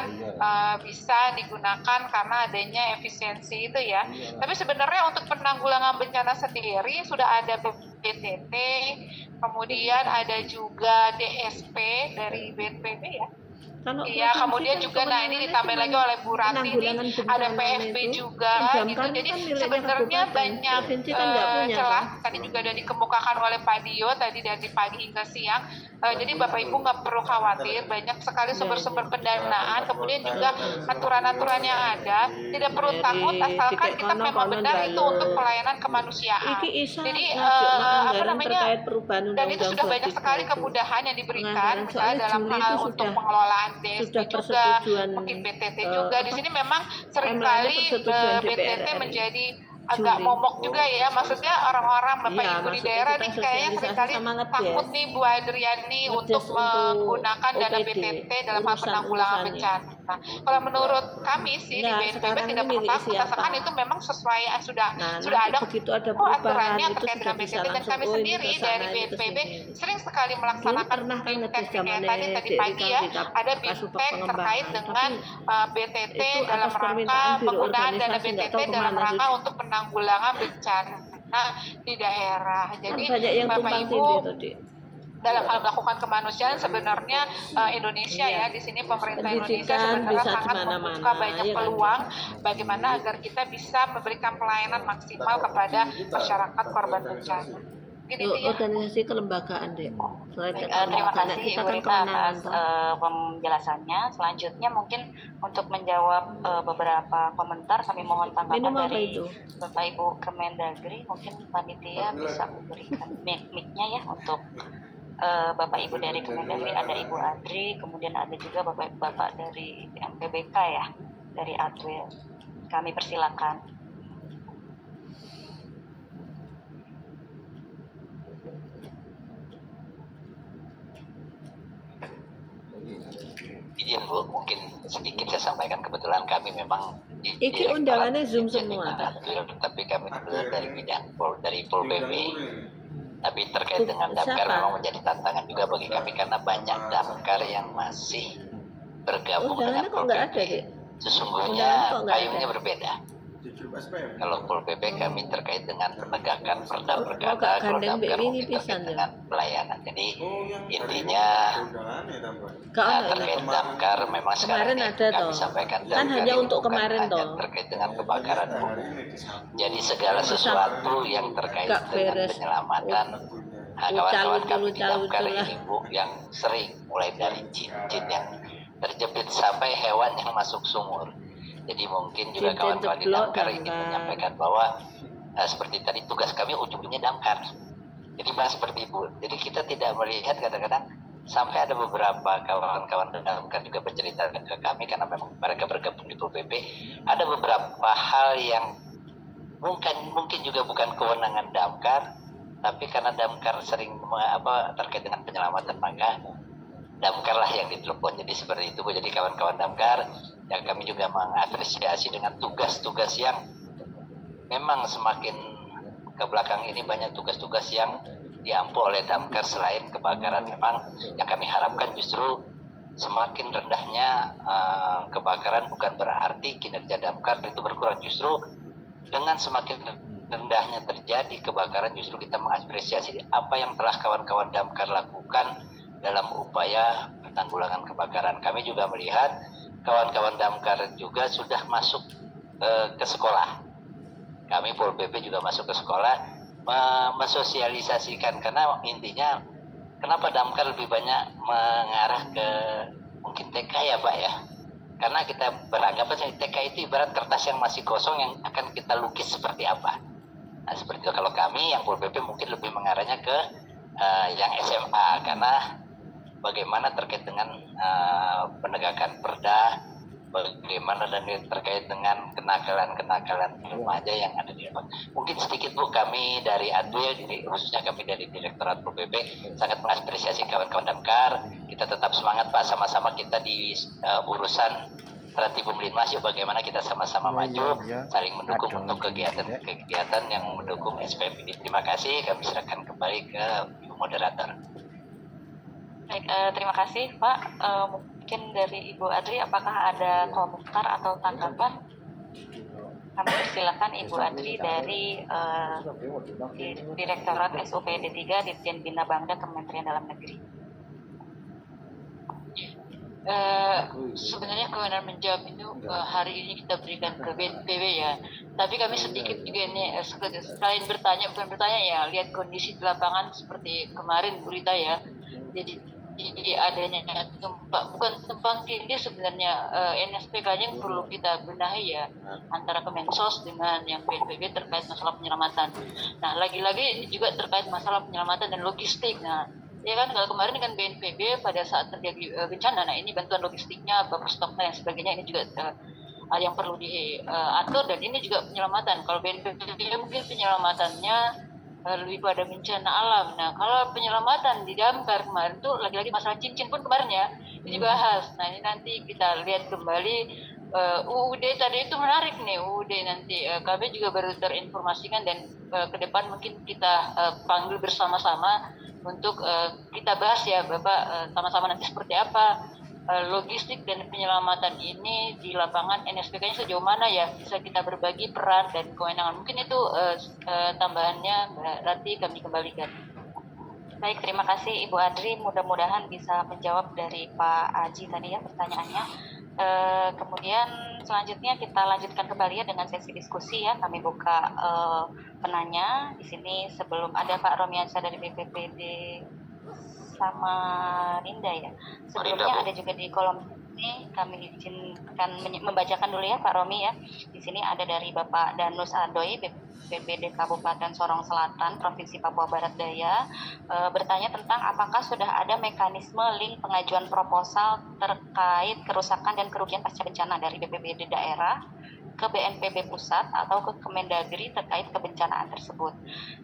bisa digunakan karena adanya efisiensi itu ya. Tapi sebenarnya untuk penanggulangan bencana sendiri sudah ada BTT, kemudian ada juga DSP dari BNPB ya. Kalau Iya, kemudian juga nah ini ditambah lagi oleh Bu Rati ini ada PFB juga gitu. Jadi sebenarnya banyak celah tadi juga sudah dikemukakan oleh Pak Dio tadi dari pagi hingga siang. Jadi Bapak Ibu nggak perlu khawatir, banyak sekali sumber-sumber pendanaan, kemudian juga aturan-aturan yang ada. Tidak perlu takut asalkan kita memang benar itu untuk pelayanan kemanusiaan. Jadi apa namanya? Dan itu sudah banyak sekali kemudahan yang diberikan misalnya dalam hal untuk pengelolaan DSP juga, mungkin BTT juga. Di sini memang seringkali BTT menjadi agak momok juga ya, maksudnya orang-orang Bapak Ibu di daerah nih kayaknya seringkali takut nih Bu Adriani untuk menggunakan dana BTT dalam hal penanggulangan bencana. Nah, kalau menurut kami sih di BNPB tidak perlu takut, asalkan itu memang sesuai sudah ada aturannya terkait dengan BTT dan kami sendiri dari BNPB sering sekali melaksanakan BIMTEK tadi pagi ya, ada BIMTEK terkait dengan BTT dalam rangka penggunaan dana BTT dalam rangka untuk penanggulangan bencana di daerah. Jadi Bapak Ibu dalam hal melakukan kemanusiaan sebenarnya Indonesia ya di sini pemerintah Indonesia sebenarnya sangat membuka banyak peluang bagaimana agar kita bisa memberikan pelayanan maksimal kepada masyarakat korban bencana. Organisasi kelembagaan deh. Terima kasih Ibu Rita atas penjelasannya. Selanjutnya mungkin untuk menjawab beberapa komentar kami mohon tanggapan dari Bapak Ibu Kemendagri. Mungkin panitia bisa memberikan mic-nya ya untuk Bapak Ibu dari Kemendagri, ada Ibu Adri, kemudian ada juga Bapak dari MPBK ya, dari Adwil. Kami persilakan. Izin Bu, mungkin sedikit saya sampaikan, kebetulan kami memang iki undangannya Zoom semua, tapi kami dari bidang dari Pol PP. Tapi terkait dengan damkar memang menjadi tantangan juga bagi kami karena banyak damkar yang masih bergabung dengan Pol PP. Sesungguhnya payungnya berbeda. Kalau Pol PP kami terkait dengan penegakan perda perkara, kalau damkar mungkin terkait dengan pelayanan. Jadi intinya terkait damkar memang sekarang ini kami sampaikan kan hanya untuk kemarin toh terkait dengan kebakaran umum. Jadi segala sesuatu yang terkait dengan penyelamatan kawan-kawan kami di damkar ini Bu, yang sering mulai dari jin-jin yang terjepit sampai hewan yang masuk sumur. Jadi mungkin juga kawan-kawan di damkar ingin menyampaikan bahwa seperti tadi tugas kami ujungnya damkar. Jadi Mas seperti itu. Jadi kita tidak melihat kadang-kadang sampai ada beberapa kawan-kawan damkar juga bercerita ke kami karena memang mereka bergabung di Pol PP. Ada beberapa hal yang mungkin juga bukan kewenangan damkar, tapi karena damkar sering terkait dengan penyelamatan maka damkar lah yang ditelepon. Jadi seperti itu. Jadi kawan-kawan damkar yang kami juga mengapresiasi dengan tugas-tugas yang memang semakin ke belakang ini banyak tugas-tugas yang diampu oleh damkar selain kebakaran. Memang yang kami harapkan justru semakin rendahnya kebakaran bukan berarti kinerja damkar itu berkurang. Justru dengan semakin rendahnya terjadi kebakaran justru kita mengapresiasi apa yang telah kawan-kawan damkar lakukan dalam upaya penanggulangan kebakaran. Kami juga melihat kawan-kawan damkar juga sudah masuk ke sekolah. kami Pol PP juga masuk ke sekolah mensosialisasikan, karena intinya kenapa damkar lebih banyak mengarah ke mungkin TK ya Pak ya, karena kita beranggapan TK itu ibarat kertas yang masih kosong yang akan kita lukis seperti apa. Nah seperti itu. Kalau kami yang Pol PP mungkin lebih mengarahnya ke yang SMA, karena bagaimana terkait dengan penegakan perda, bagaimana dan terkait dengan kenakalan remaja yang ada di depan. Mungkin sedikit Bu, kami dari Adwil, jadi khususnya kami dari Direktorat Pol PP sangat mengapresiasi kawan-kawan damkar. Kita tetap semangat Pak, sama-sama kita di urusan Tertib Linmas, yuk bagaimana kita sama-sama maju, saling mendukung untuk kegiatan yang mendukung SPM ini. Terima kasih, kami serahkan kembali ke Ibu Moderator. Baik, terima kasih Pak. Mungkin dari Ibu Adri, apakah ada komentar atau tanggapan? Kami persilakan Ibu Adri dari Direktorat SUPD 3 Ditjen Bina Bangda Kementerian Dalam Negeri. Sebenarnya kewenangan menjawab itu hari ini kita berikan ke BNPB ya. Tapi kami sedikit juga ini selain bukan bertanya ya, lihat kondisi di lapangan seperti kemarin berita ya. Jadi adanya bukan tumpang tindih sebenarnya, NSPK-nya yang perlu kita benahi ya, antara Kemensos dengan yang BNPB terkait masalah penyelamatan. Nah lagi-lagi ini juga terkait masalah penyelamatan dan logistik. Nah ya kan, kalau kemarin dengan BNPB pada saat terjadi bencana, nah ini bantuan logistiknya, buffer stoknya dan sebagainya ini juga yang perlu diatur, dan ini juga penyelamatan. Kalau BNPB mungkin penyelamatannya lebih pada bencana alam. Nah kalau penyelamatan di damkar kemarin tuh lagi-lagi masalah cincin pun kemarin ya ini dibahas. Nah ini nanti kita lihat kembali UUD tadi itu menarik nih, UUD nanti kami juga baru terinformasikan, dan ke depan mungkin kita panggil bersama-sama untuk kita bahas ya Bapak, sama-sama nanti seperti apa logistik dan penyelamatan ini di lapangan, NSPK-nya sejauh mana ya bisa kita berbagi peran dan kewenangan. Mungkin itu tambahannya nanti kami kembalikan. Baik, terima kasih Ibu Adri. Mudah-mudahan bisa menjawab dari Pak Aji tadi ya pertanyaannya. Kemudian selanjutnya kita lanjutkan kembali ya dengan sesi diskusi ya. Kami buka penanya di sini. Sebelum ada Pak Romiansyah dari BPPD Samarinda ya. Sebelumnya ada juga di kolom ini kami izinkan membacakan dulu ya Pak Romi ya. Di sini ada dari Bapak Danus Adoy, BPBD Kabupaten Sorong Selatan, Provinsi Papua Barat Daya, bertanya tentang apakah sudah ada mekanisme link pengajuan proposal terkait kerusakan dan kerugian pasca bencana dari BPBD daerah ke BNPB pusat atau ke Kemendagri terkait kebencanaan tersebut.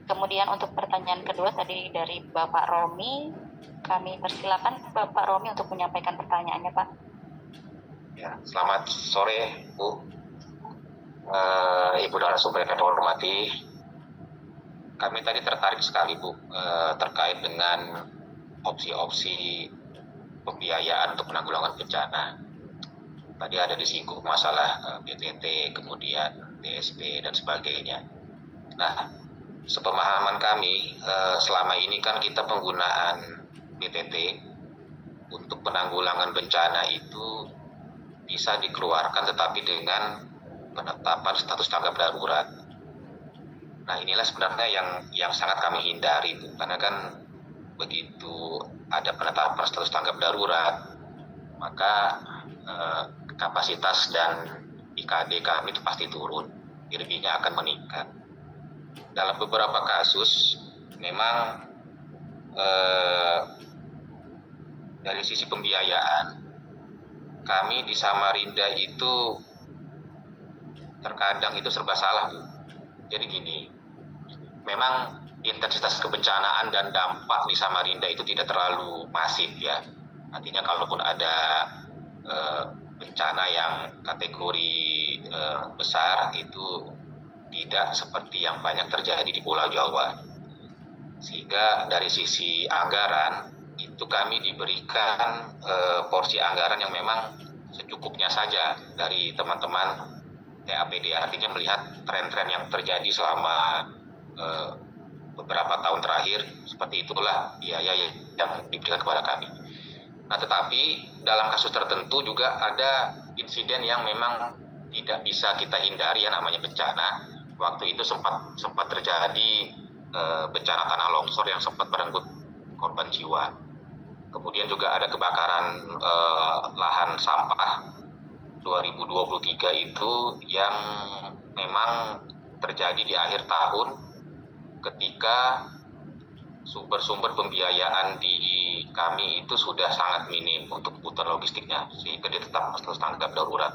Kemudian untuk pertanyaan kedua tadi dari Bapak Romi, kami persilakan Bapak Romi untuk menyampaikan pertanyaannya Pak. Ya, selamat sore Bu, Ibu narasumber yang kami hormati. Kami tadi tertarik sekali Bu terkait dengan opsi-opsi pembiayaan untuk penanggulangan bencana. Tadi ada disinggung masalah BTT, kemudian DSP dan sebagainya. Nah, sepemahaman kami selama ini kan kita penggunaan BTT untuk penanggulangan bencana itu bisa dikeluarkan tetapi dengan penetapan status tanggap darurat. Nah, inilah sebenarnya yang sangat kami hindari Bu, karena kan begitu ada penetapan status tanggap darurat, maka kapasitas dan IKD kami itu pasti turun, lebihnya akan meningkat. Dalam beberapa kasus memang dari sisi pembiayaan kami di Samarinda itu terkadang itu serba salah Bu. Jadi gini, memang intensitas kebencanaan dan dampak di Samarinda itu tidak terlalu masif ya. Artinya kalaupun ada bencana yang kategori besar itu tidak seperti yang banyak terjadi di Pulau Jawa. Sehingga dari sisi anggaran itu kami diberikan porsi anggaran yang memang secukupnya saja dari teman-teman TAPD. Artinya melihat tren-tren yang terjadi selama beberapa tahun terakhir, seperti itulah biaya yang diberikan kepada kami. Nah, tetapi dalam kasus tertentu juga ada insiden yang memang tidak bisa kita hindari yang namanya bencana. waktu itu sempat terjadi bencana tanah longsor yang sempat merenggut korban jiwa. Kemudian juga ada kebakaran lahan sampah 2023 itu yang memang terjadi di akhir tahun ketika sumber-sumber pembiayaan di kami itu sudah sangat minim untuk kebutuhan logistiknya, sehingga dia tetap harus tanggap darurat.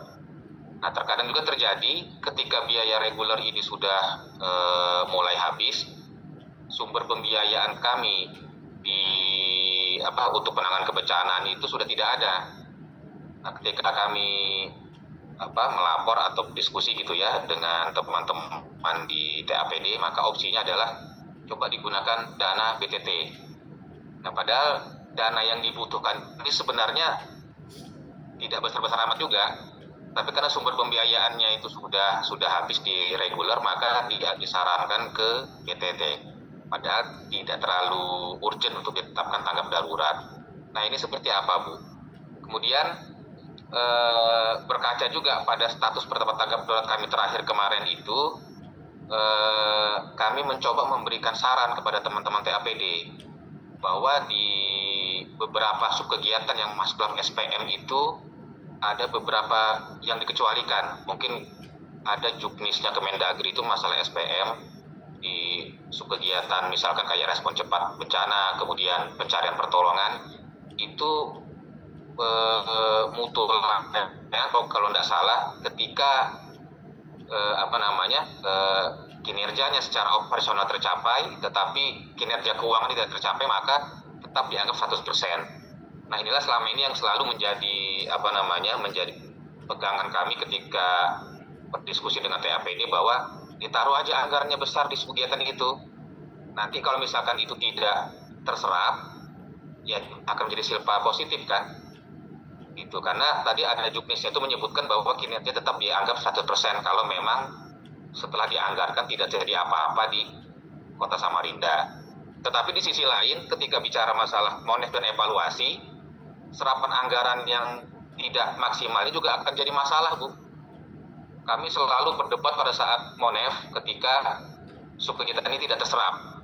Nah, terkadang juga terjadi ketika biaya reguler ini sudah mulai habis, sumber pembiayaan kami untuk penanganan kebencanaan itu sudah tidak ada. Nah, ketika kami melapor atau diskusi gitu ya dengan teman-teman di TAPD, maka opsinya adalah coba digunakan dana BTT. Nah, padahal dana yang dibutuhkan ini sebenarnya tidak besar-besar amat juga, tapi karena sumber pembiayaannya itu sudah habis di reguler, maka dia disarankan ke BTT. Padahal tidak terlalu urgent untuk ditetapkan tanggap darurat. Nah, ini seperti apa, Bu? Kemudian berkaca juga pada status pertama tanggap darurat kami terakhir kemarin itu, kami mencoba memberikan saran kepada teman-teman TAPD bahwa di beberapa subkegiatan yang masuk dalam SPM itu ada beberapa yang dikecualikan. Mungkin ada juknisnya Kemendagri itu masalah SPM di subkegiatan misalkan kayak respon cepat bencana, kemudian pencarian pertolongan itu mutualnya, kalau tidak salah, ketika kinerjanya secara operasional tercapai, tetapi kinerja keuangan tidak tercapai, maka tetap dianggap 100%. Nah, inilah selama ini yang selalu menjadi menjadi pegangan kami ketika berdiskusi dengan TAPD, bahwa ditaruh aja anggarannya besar di kegiatan itu. Nanti kalau misalkan itu tidak terserap, ya akan menjadi silpa positif kan? Itu karena tadi ada juknisnya itu menyebutkan bahwa kinerja tetap dianggap 100% kalau memang setelah dianggarkan tidak terjadi apa-apa di Kota Samarinda. Tetapi di sisi lain, ketika bicara masalah monef dan evaluasi, serapan anggaran yang tidak maksimal ini juga akan jadi masalah, Bu. Kami selalu berdebat pada saat monef ketika subkegiatan ini tidak terserap,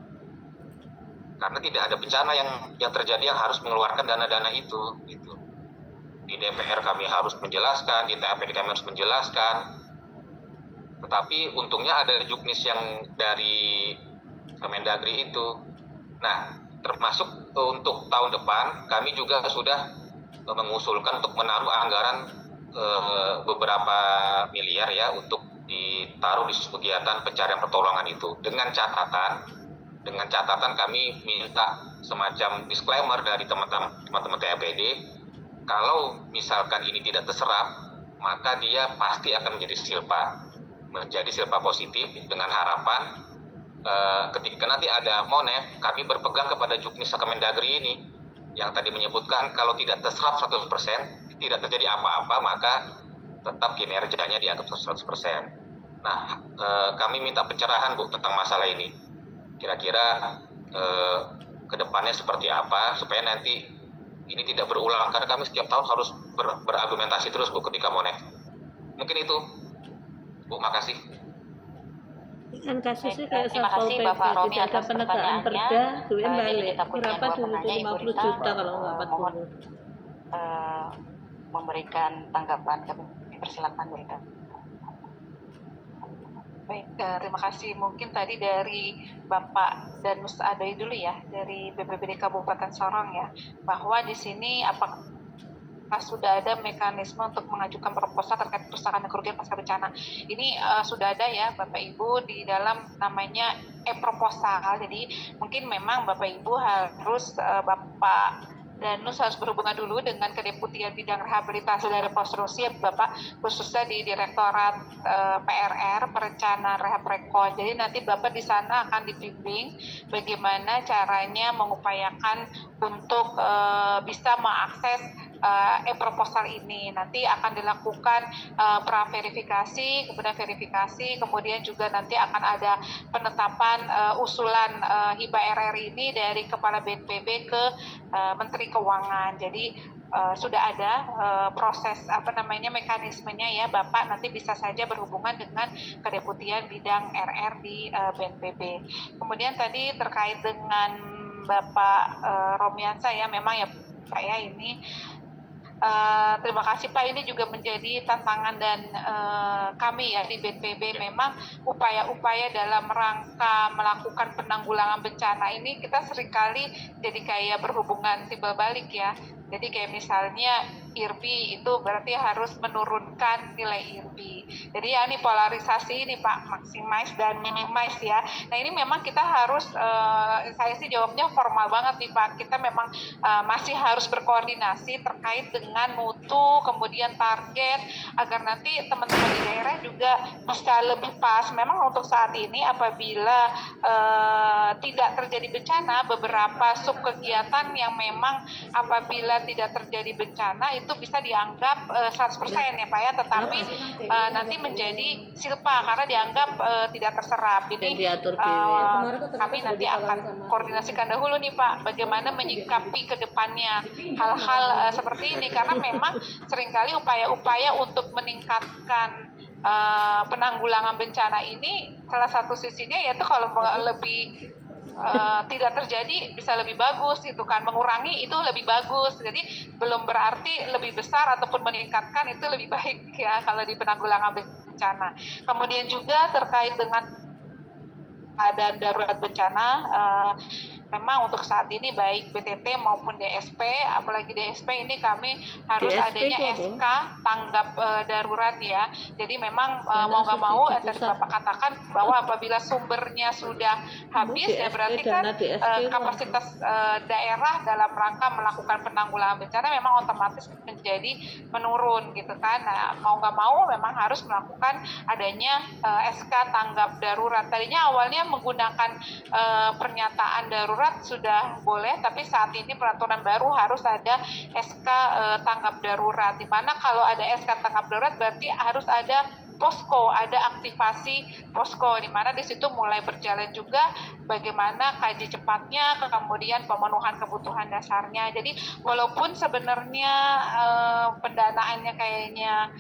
karena tidak ada bencana yang terjadi yang harus mengeluarkan dana-dana itu. Gitu. Di DPR kami harus menjelaskan, di TAPD kami harus menjelaskan. Tetapi untungnya ada juknis yang dari Kemendagri itu. Nah, termasuk untuk tahun depan kami juga sudah mengusulkan untuk menaruh anggaran beberapa miliar ya untuk ditaruh di kegiatan pencarian pertolongan itu. Dengan catatan kami minta semacam disclaimer dari teman-teman TAPD, kalau misalkan ini tidak terserap, maka dia pasti akan menjadi silpa positif, dengan harapan ketika nanti ada monef, kami berpegang kepada juknis Kemendagri ini yang tadi menyebutkan kalau tidak terserap 100%, tidak terjadi apa-apa, maka tetap kinerjanya dianggap 100%. Nah, kami minta pencerahan, Bu, tentang masalah ini. Kira-kira ke depannya seperti apa supaya nanti ini tidak berulang, karena kami setiap tahun harus berargumentasi terus, Bu, ketika monef. Mungkin itu, Bu, makasih. Kan kasusnya kayak terima Satpol kasih PP, Bapak Romi tidak ada atas penegakan perda, pertanyaannya. duitnya Jadi balik. kita punya Berapa dua dulu tuh penanya, 50 Ibu Rita, juta kalau nggak mohon 40. memberikan tanggapan. Kami persilakan, Bu Rita. Baik, terima kasih. Mungkin tadi dari Bapak dan Mus Adoi dulu ya, dari BPBD Kabupaten Sorong ya, bahwa di sini apakah sudah ada mekanisme untuk mengajukan proposal terkait kerusakan dan kerugian pasca bencana. Ini sudah ada ya Bapak Ibu di dalam namanya e-proposal. Jadi mungkin memang Bapak Ibu harus Bapak Danus harus berhubungan dulu dengan Kedeputian Bidang Rehabilitasi dan Rekonstruksi Bapak, khususnya di Direktorat PRR Perencanaan Rehab Rekon. Jadi nanti Bapak di sana akan dibimbing bagaimana caranya mengupayakan untuk bisa mengakses e-proposal ini. Nanti akan dilakukan pra-verifikasi, kemudian verifikasi, kemudian juga nanti akan ada penetapan usulan hibah RR ini dari Kepala BNPB ke Menteri Keuangan. Jadi sudah ada proses mekanismenya ya Bapak nanti bisa saja berhubungan dengan Kedeputian Bidang RR di BNPB. Kemudian tadi terkait dengan Bapak Romiansa ya, memang ya Pak ya ini terima kasih Pak, ini juga menjadi tantangan dan kami ya di BNPB memang upaya-upaya dalam rangka melakukan penanggulangan bencana ini kita seringkali jadi kayak berhubungan timbal balik ya. Jadi kayak misalnya IRBI itu berarti harus menurunkan nilai IRBI. Jadi ya ini polarisasi ini Pak, maximize dan minimize ya. Nah ini memang kita harus, saya sih jawabnya formal banget nih Pak. Kita memang masih harus berkoordinasi terkait dengan mutu, kemudian target, agar nanti teman-teman di daerah juga bisa lebih pas. Memang untuk saat ini apabila tidak terjadi bencana, beberapa sub kegiatan yang memang apabila tidak terjadi bencana itu bisa dianggap 100% ya Pak ya, tetapi nanti menjadi silpa karena dianggap tidak terserap. Jadi kami nanti akan koordinasikan dahulu nih Pak, bagaimana menyikapi ke depannya hal-hal seperti ini, karena memang seringkali upaya-upaya untuk meningkatkan penanggulangan bencana ini salah satu sisinya yaitu kalau lebih tidak terjadi bisa lebih bagus itu kan, mengurangi itu lebih bagus, jadi belum berarti lebih besar ataupun meningkatkan itu lebih baik ya kalau di penanggulangan bencana. Kemudian juga terkait dengan keadaan darurat bencana, memang untuk saat ini baik BTT maupun DSP, apalagi DSP ini kami harus DSP adanya SK tanggap darurat ya. Jadi memang mau nggak mau tadi Bapak katakan bahwa apabila sumbernya sudah habis ya berarti kan kapasitas daerah dalam rangka melakukan penanggulangan bencana memang otomatis menjadi menurun gitu kan. Nah, mau nggak mau memang harus melakukan adanya SK tanggap darurat. Tadinya awalnya menggunakan pernyataan darurat sudah boleh, tapi saat ini peraturan baru harus ada SK tanggap darurat, di mana kalau ada SK tanggap darurat berarti harus ada posko, ada aktivasi posko, di mana di situ mulai berjalan juga bagaimana kaji cepatnya, kemudian pemenuhan kebutuhan dasarnya. Jadi walaupun sebenarnya pendanaannya kayaknya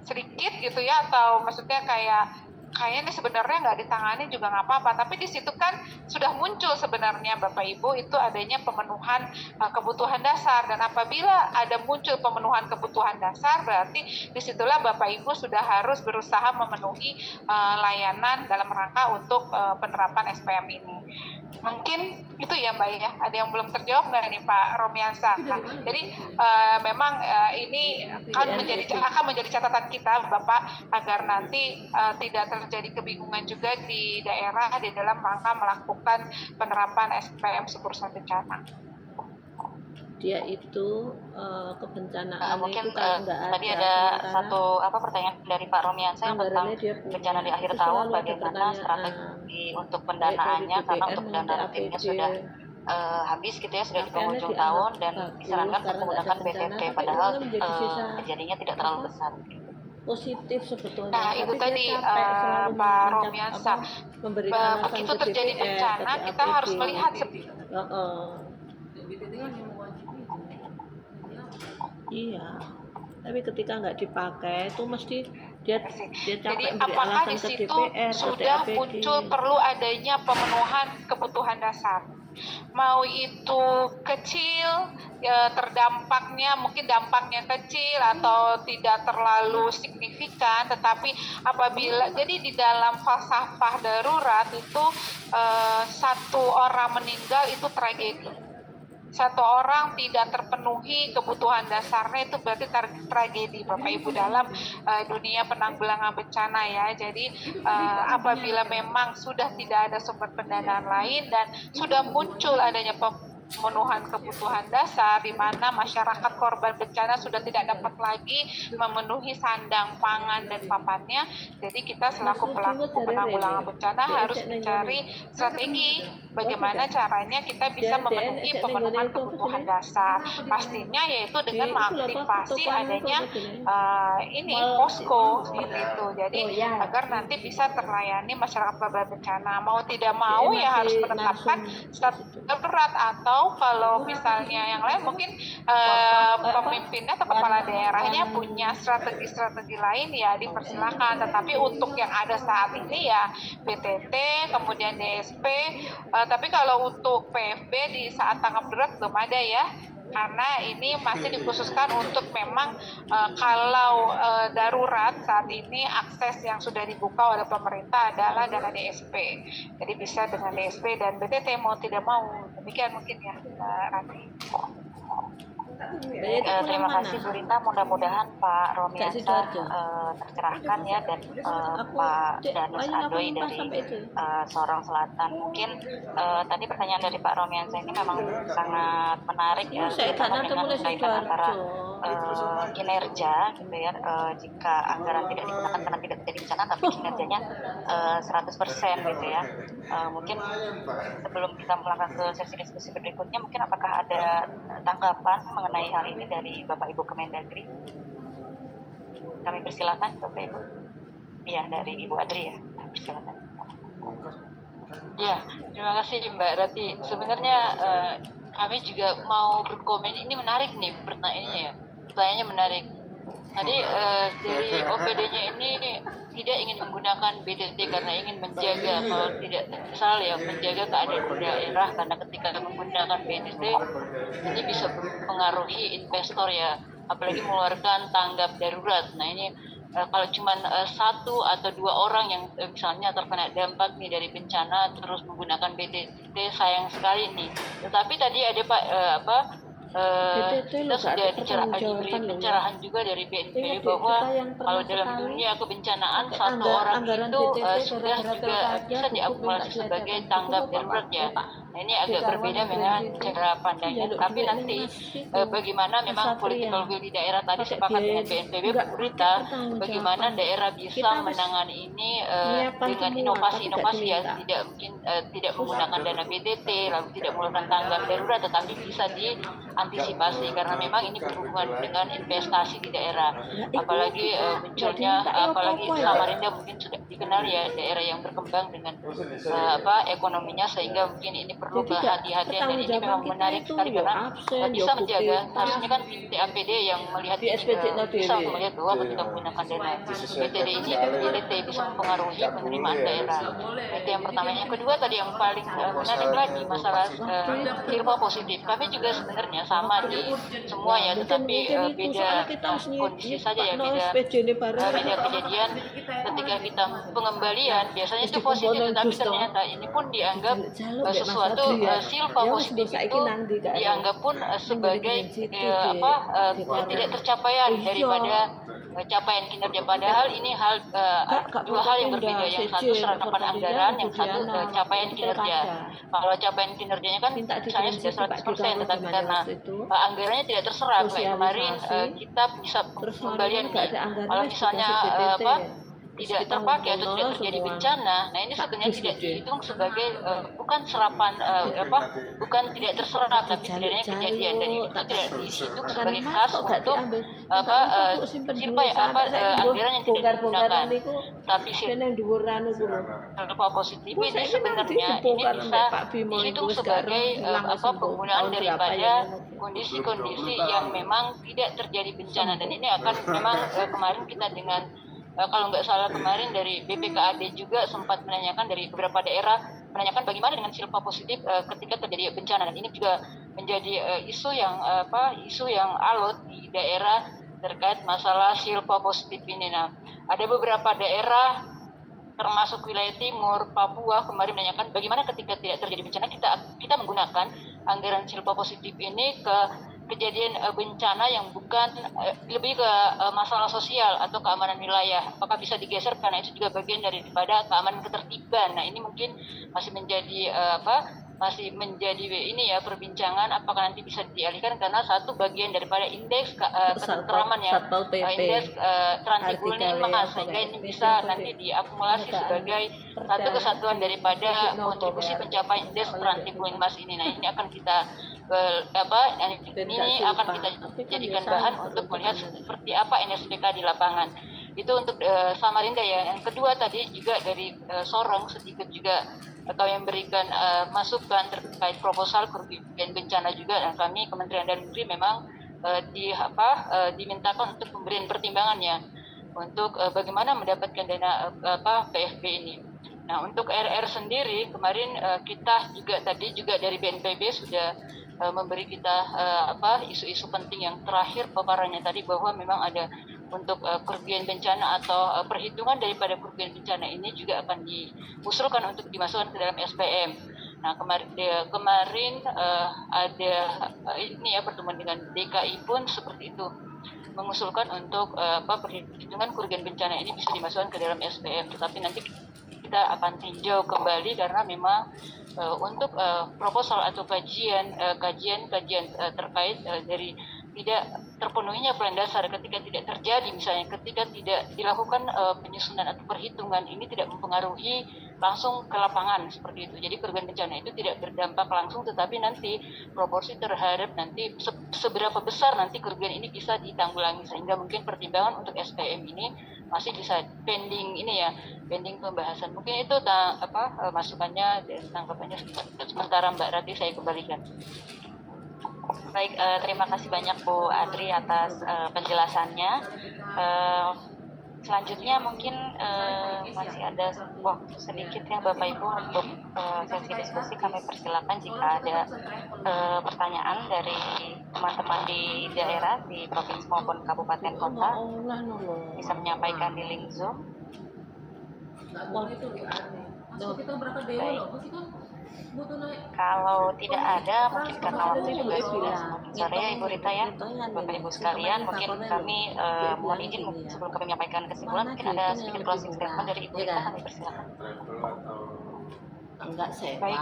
sedikit gitu ya, atau maksudnya kayaknya sebenarnya nggak ditangani juga nggak apa-apa, tapi di situ kan sudah muncul sebenarnya Bapak Ibu itu adanya pemenuhan kebutuhan dasar, dan apabila ada muncul pemenuhan kebutuhan dasar berarti disitulah Bapak Ibu sudah harus berusaha memenuhi layanan dalam rangka untuk penerapan SPM ini. Mungkin itu ya Mbak ya, ada yang belum terjawab nggak nih Pak Romiansa? Nah, jadi memang ini akan menjadi catatan kita Bapak agar nanti tidak terjadi kebingungan juga di daerah di dalam rangka melakukan penerapan SPM Subursat Bencana. Dia itu kebencanaan mungkin itu kalau nggak tadi ada satu pertanyaan dari Pak Romiansa yang tentang bencana di akhir tahun, bagaimana strategi untuk pendanaannya, karena untuk pendanaan timnya sudah habis gitu ya, sudah di penghujung tahun dan disarankan untuk menggunakan BTT, padahal kejadiannya tidak terlalu besar. Positif sebetulnya. Nah itu tadi Pak Romiansa, begitu terjadi bencana kita harus melihat iya, tapi ketika nggak dipakai itu mesti dia capek. Jadi apakah di situ sudah muncul perlu adanya pemenuhan kebutuhan dasar, mau itu kecil terdampaknya, mungkin dampaknya kecil atau tidak terlalu signifikan, tetapi apabila jadi di dalam falsafah darurat itu satu orang meninggal itu tragedi. Satu orang tidak terpenuhi kebutuhan dasarnya itu berarti tragedi Bapak Ibu dalam dunia penanggulangan bencana ya. Jadi apabila memang sudah tidak ada sumber pendanaan lain dan sudah muncul adanya pemenuhan kebutuhan dasar di mana masyarakat korban bencana sudah tidak dapat lagi memenuhi sandang pangan dan papannya, jadi kita selaku pelaku penanggulangan bencana harus mencari strategi bagaimana caranya kita bisa memenuhi pemenuhan kebutuhan dasar. Pastinya yaitu dengan mengaktifasi adanya ini posko seperti itu. Jadi agar nanti bisa terlayani masyarakat korban bencana. Mau tidak mau ya harus menetapkan status darurat, atau kalau misalnya yang lain mungkin pemimpinnya atau kepala daerahnya punya strategi-strategi lain ya dipersilakan. Tetapi untuk yang ada saat ini ya BTT, kemudian DSP, tapi kalau untuk PFB di saat tanggap darurat belum ada ya, karena ini masih dikhususkan untuk memang kalau darurat saat ini akses yang sudah dibuka oleh pemerintah adalah dana DSP. Jadi bisa dengan DSP dan BTT mau tidak mau. Demikian mungkin ya Mbak Rati. Terima kasih Bu Rita, mudah-mudahan Pak Romiansa tercerahkan ya, dan Pak Danus Adoy dari Sorong Selatan. Mungkin tadi pertanyaan dari Pak Romiansa ini memang sangat menarik ya, terkait dengan kaitan antara kinerja gitu ya, jika anggaran tidak digunakan karena tidak terjadi bencana tapi kinerjanya 100% gitu ya. Mungkin sebelum kita melangkah ke sesi diskusi berikutnya, mungkin apakah ada tanggapan mengenai hal ini dari Bapak Ibu Kemendagri? Kami persilakan Bapak Ibu. Iya, dari Ibu Adri ya. Persilakan. Ya, terima kasih Mbak Rati. Sebenarnya kami juga mau berkomen. Ini menarik nih pertanyaannya ya. Pertanyaannya menarik. Tadi dari OPD-nya ini tidak ingin menggunakan BTT karena ingin menjaga, kalau tidak salah ya, menjaga keadaan daerah, karena ketika menggunakan BTT ini bisa mempengaruhi investor ya, apalagi mengeluarkan tanggap darurat. Nah ini kalau cuma satu atau dua orang yang misalnya terkena dampak nih dari bencana terus menggunakan BTT, sayang sekali nih. Tetapi tadi ada kita sudah diberi pencerahan juga dari BNPB bahwa kalau dalam dunia kebencanaan satu orang itu sudah juga bisa diakumulasi sebagai tanggap darurat ya. Nah, ini agak berbeda dengan cara pandangnya, tapi nanti bagaimana memang political will di daerah tadi sepakat dengan BNPB berita bagaimana daerah bisa menangani ini dengan inovasi-inovasi ya, tidak mungkin tidak menggunakan dana BTT lalu tidak menggunakan tanggap darurat, tetapi bisa diantisipasi karena memang ini berhubungan dengan investasi di daerah, apalagi munculnya apalagi Samarinda mungkin sudah dikenal ya daerah yang berkembang dengan ekonominya, sehingga mungkin ini perlu kehati-hatian, dan ini memang menarik sekali karena bisa menjaga, harusnya kan TAPD yang melihat ini bisa untuk melihat bahwa ketika menggunakan dana BTD ini BTT bisa mempengaruhi penerimaan daerah. Itu yang pertama. Yang kedua tadi yang paling menarik lagi masalah silpa positif. Kami juga sebenarnya sama di semua ya, tetapi beda kondisi saja ya, beda kejadian. Ketika kita pengembalian biasanya itu positif, tetapi ternyata ini pun dianggap sesuatu silpa positif itu dianggap pun sebagai tidak tercapaian daripada capaian kinerja, padahal ini dua hal yang berbeda. Yang satu serangkaian anggaran, yang satu capaian kinerja. Kalau capaian kinerjanya kan misalnya sudah 100%, tetapi karena anggarannya tidak terserap kayak kemarin kita bisa pengembalian nih. Kalau misalnya tidak terpakai atau tidak terjadi bencana, nah ini sebenarnya tidak dihitung sebagai bukan serapan bukan tidak terserap, tapi sebenarnya kejadian, dan itu tidak dihitung sebagai khas untuk anggaran yang tidak digunakan. Tapi silpa positif ini sebenarnya ini bisa dihitung sebagai penggunaan daripada kondisi-kondisi yang memang tidak terjadi bencana, dan ini akan memang kemarin kita dengan kalau nggak salah kemarin dari BPKAD juga sempat menanyakan dari beberapa daerah, menanyakan bagaimana dengan silpa positif ketika terjadi bencana, dan ini juga menjadi isu yang alot di daerah terkait masalah silpa positif ini. Nah, ada beberapa daerah termasuk wilayah timur Papua kemarin menanyakan bagaimana ketika tidak terjadi bencana kita menggunakan anggaran silpa positif ini ke kejadian bencana yang bukan lebih ke masalah sosial atau keamanan wilayah, apakah bisa digeser karena itu juga bagian daripada keamanan ketertiban. Nah ini mungkin masih menjadi masih menjadi ini ya perbincangan apakah nanti bisa dialihkan karena satu bagian daripada indeks ketentraman ya indeks Trans-Ibu ini sehingga ini bisa nanti diakumulasi sebagai satu kesatuan daripada kontribusi pencapaian indeks Trans-Ibu Mas ini. Nah ini akan kita ini akan kita jadikan bahan untuk melihat seperti apa NSPK di lapangan. Itu untuk Samarinda ya. Yang kedua tadi juga dari Sorong sedikit juga kami memberikan masukan terkait proposal kerugian bencana juga, dan kami Kementerian Dalam Negeri memang dimintakan untuk pemberian pertimbangannya untuk bagaimana mendapatkan dana PFB ini. Nah untuk RR sendiri kemarin kita juga tadi juga dari BNPB sudah memberi kita isu-isu penting yang terakhir paparannya tadi bahwa memang ada untuk kerugian bencana atau perhitungan daripada kerugian bencana ini juga akan diusulkan untuk dimasukkan ke dalam SPM. Nah kemarin ada ini ya pertemuan dengan DKI pun seperti itu mengusulkan untuk perhitungan kerugian bencana ini bisa dimasukkan ke dalam SPM, tetapi nanti kita akan tinjau kembali karena memang untuk proposal atau kajian terkait dari tidak terpenuhinya plan dasar ketika tidak terjadi, misalnya ketika tidak dilakukan penyusunan atau perhitungan ini tidak mempengaruhi langsung ke lapangan seperti itu. Jadi kerugian bencana itu tidak berdampak langsung, tetapi nanti proporsi terhadap nanti seberapa besar nanti kerugian ini bisa ditanggulangi, sehingga mungkin pertimbangan untuk SPM ini masih bisa pending pembahasan. Mungkin itu masukannya dan tanggapannya sementara Mbak Rati saya kembalikan. Baik, terima kasih banyak Bu Adri atas penjelasannya. Selanjutnya mungkin masih ada waktu sedikit ya Bapak Ibu untuk sesi diskusi. Kami persilakan jika ada pertanyaan dari teman-teman di daerah, di provinsi maupun kabupaten kota, bisa menyampaikan di link Zoom. Baik. Kalau tidak ada, mungkin karena waktu juga sudah semakin sore ya Ibu Rita ya, Bapak Ibu sekalian, mungkin kami mohon izin sebelum kami menyampaikan kesimpulan, mungkin ada sedikit closing statement dari Ibu Rita, kami persilakan. Baik,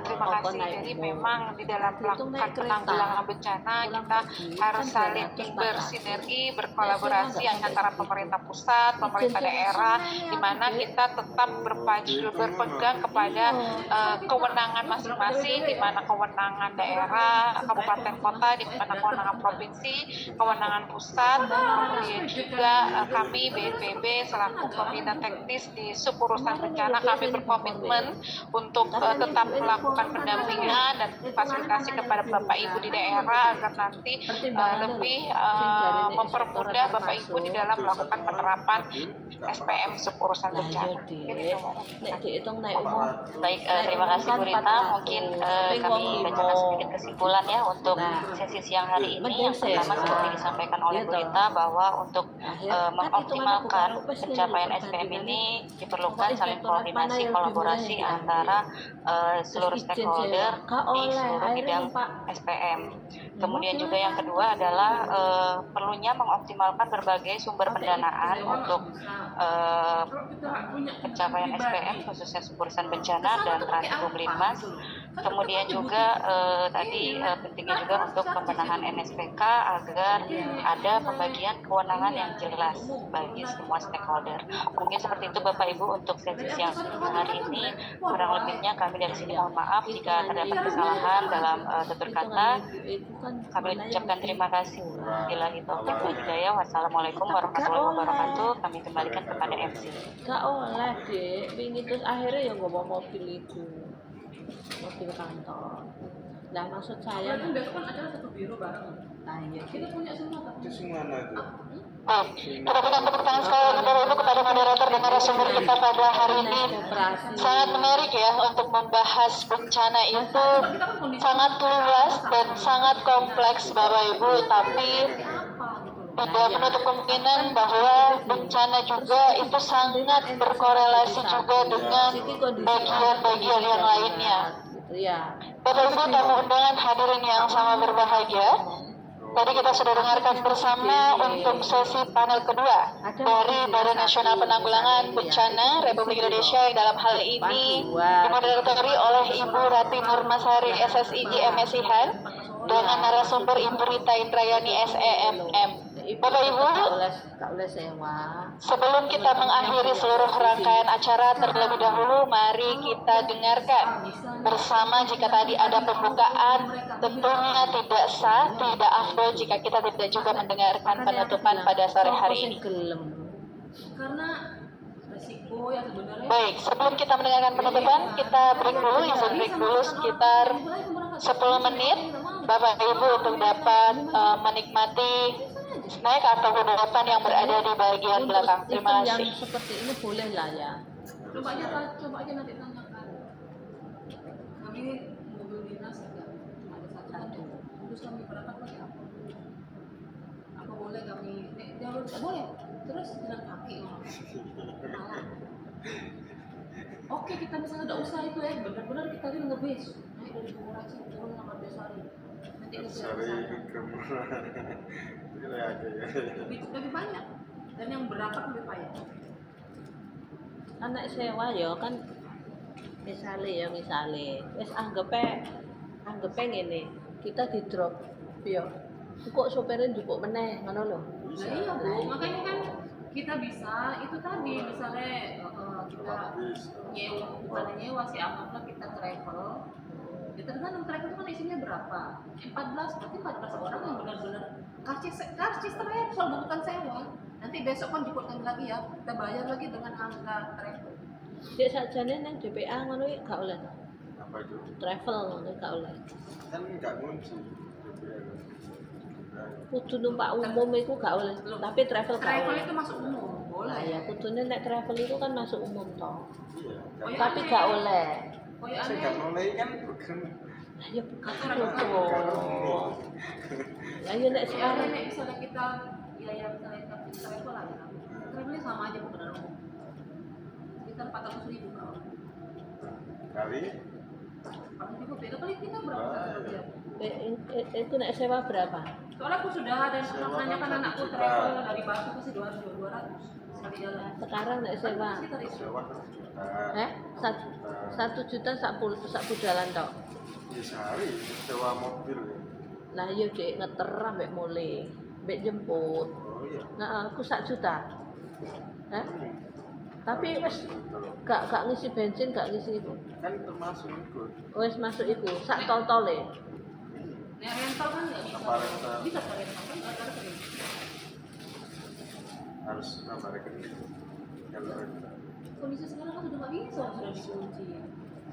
terima kasih. Jadi memang di dalam melakukan penanggulangan bencana kita harus saling bersinergi, berkolaborasi antara pemerintah pusat, pemerintah daerah, di mana kita tetap berpegang kepada kewenangan masing-masing, di mana kewenangan daerah, kabupaten kota, di mana kewenangan provinsi, kewenangan pusat, kemudian juga kami BNPB selaku pembina teknis di suburusan bencana, kami berkomitmen untuk tetap melakukan pendampingan dan fasilitasi kepada Bapak Ibu di daerah agar nanti lebih mempermudah Bapak Ibu di dalam melakukan penerapan SPM suburusan bencana. Baik, terima kasih Bu Rita. Mungkin kami bacakan sedikit kesimpulan ya untuk sesi siang hari ini. Yang pertama seperti disampaikan oleh Bu Rita bahwa untuk mengoptimalkan pencapaian SPM ini diperlukan saling koordinasi, kolaborasi antara seluruh stakeholder di seluruh bidang SPM. Kemudian juga yang kedua adalah perlunya mengoptimalkan berbagai sumber pendanaan untuk pencapaian SPM khususnya suburusan bencana dan Trans-Ibu Blinmas. Kemudian juga tadi pentingnya juga untuk pembenahan NSPK agar ada pembagian kewenangan yang jelas bagi semua stakeholder. Mungkin seperti itu Bapak Ibu untuk sesi siang hari ini. Kurang lebihnya kami dari sini mohon maaf jika terdapat kesalahan dalam tutur kata. Kami ucapkan terima kasih. Bila itu hidayah. Wassalamualaikum warahmatullahi wabarakatuh. Kami kembalikan kepada MC. Gak oleh dek, wingi terus akhirnya ya ngomong mobil itu, mobil kantor. Nah maksud saya kan besok kan acara satu biro bareng. Nah iya kita punya semua. Itu semua itu. Kita berikan tepuk tangan sekali Bapak Ibu kepada moderator dan narasumber kita pada hari ini. Sangat menarik ya untuk membahas bencana itu, sangat luas dan sangat kompleks Bapak Ibu, tapi tidak menutup kemungkinan bahwa bencana juga itu sangat berkorelasi juga dengan bagian-bagian yang lainnya. Bapak Ibu tamu undangan hadirin yang sama berbahagia, Tadi kita sudah dengarkan bersama untuk sesi panel kedua dari Badan Nasional Penanggulangan Bencana Republik Indonesia yang dalam hal ini dimoderatori oleh Ibu Rati Nurmasari SSIG MSIhan dengan narasumber Ibu Rita Indrayani SEMM. Bapak Ibu, sebelum kita mengakhiri seluruh rangkaian acara terlebih dahulu, mari kita dengarkan bersama. Jika tadi ada pembukaan, tentunya tidak sah, tidak afdol jika kita tidak juga mendengarkan penutupan pada sore hari ini. Karena resiko yang sebenarnya. Baik, sebelum kita mendengarkan penutupan, kita break dulu, izin break dulu sekitar 10 menit, Bapak Ibu untuk dapat menikmati snack atau kudapan yang berada di bagian belakang. Terima kasih. Yang seperti ini boleh lah ya. Coba aja nanti tanyakan. Kami mobil dinas enggak cuma ada satu. Terus kami berangkat pakai apa? Apa boleh kami jalur? Boleh. Terus jalan kaki malah. Oke, kita misalnya udah usah itu ya, benar-benar kita ini ngebis. Naik dari Bungurasi turun sama Besari. Nanti ke lebih banyak dan yang berangkat lebih payah. Anak sewa ya kan misalnya wis anggepe ngene kita di drop ya kok sopirnya njupuk meneh ngono lho. Nah iya Bu, makanya kan kita bisa itu tadi misalnya kita nyewa si anggaplah kita travel. Ya tergantung travel itu kan isinya berapa? 14 orang yang benar-benar karcis travel bukan sewa. Nanti besok kan jemput kami lagi ya, kita bayar lagi dengan angka travel. Dek sajane nang DPA ngono iki gak oleh. Apa itu? Travel ngono gak oleh. Kan enggak ngunci. Kudu numpak umum itu gak oleh, tapi travel gak oleh. Travel itu masuk umum, boleh. Nah, ya kudunya nek travel itu kan masuk umum toh. Iya. Tapi gak oleh. Saya nggak mulai kan bukan. Ya bukan itu. Lah ya nek sekarang Nek misalnya kita biaya misalnya travel lah ya. Travelnya sama aja bukan umum. Sekitar 400.000 kalau. Kali. Kamu juga beda kali kita berapa saja. Itu nek sewa berapa? Soalnya aku sudah ada yang menanyakan anakku travel dari Batu pasti 200 sekali jalan. Sekarang nek sewa. Sewa 1 juta sak budalan tok. Di sehari sewa mobil ya. Lah iya Dek ngeter ambek mule, ambek jemput. Oh iya. Nah, aku 1 juta. Tapi wis gak ngisi bensin, gak ngisi itu. Kan termasuk ikut. Wis masuk iku, sak tol-tole. Nek rental kan nggak bisa. Apa rental? Bisa ke rental kan nggak ada rekening. Harus nambah rekening. Kalau rental. Kondisi sekarang kan sudah nggak bisa, sudah dikunci.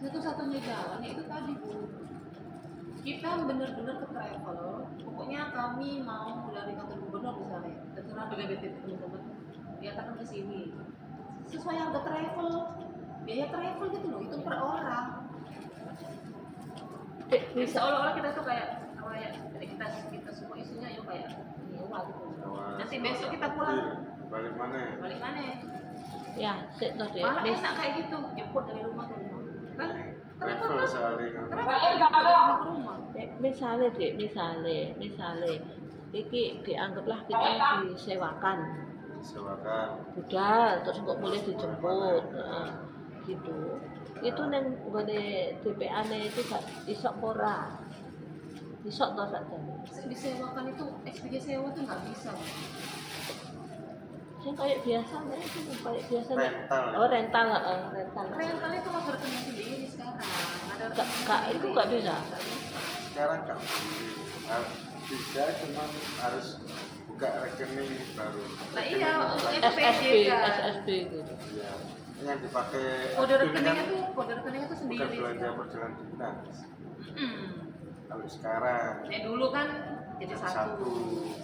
Satu-satunya jalan itu tadi Bu. Kita benar-benar ke travel. Pokoknya kami mau dari kantor gubernur misalnya, terserah dengan BTT teman-teman. Diatakan ke sini. Sesuai harga travel, biaya travel gitu loh, itu per orang. Jadi seolah-olah kita tuh kayak kita semua isinya yuk kayak nyewa gitu. Nanti besok kita pulang. Balik mana? Balik mana? Ya, sik toh Dek. Malah enak kayak gitu, jemput dari rumah ke rumah. Kan? Travel sehari kan. Misalnya Dek, misalnya iki dianggaplah kita disewakan. Disewakan. Budal terus kok boleh dijemput. Gitu. Itu nang nggone DPA-ne itu gak isok ora. Isok toh saja. Disewakan itu SPG sewa tuh nggak bisa. Yang kayak biasa itu kayak biasa. Rental. Oh rental. Rental itu harus rekening sendiri sekarang. Ada Kak itu gak bisa. Sekarang nggak bisa, cuma harus buka rekening baru. Nah iya, untuk SSB gitu. Ya, yang dipakai kode admin rekeningnya kan tuh sendiri. bukan belanja perjalanan dinas. Kalau sekarang Dulu kan jadi satu. satu.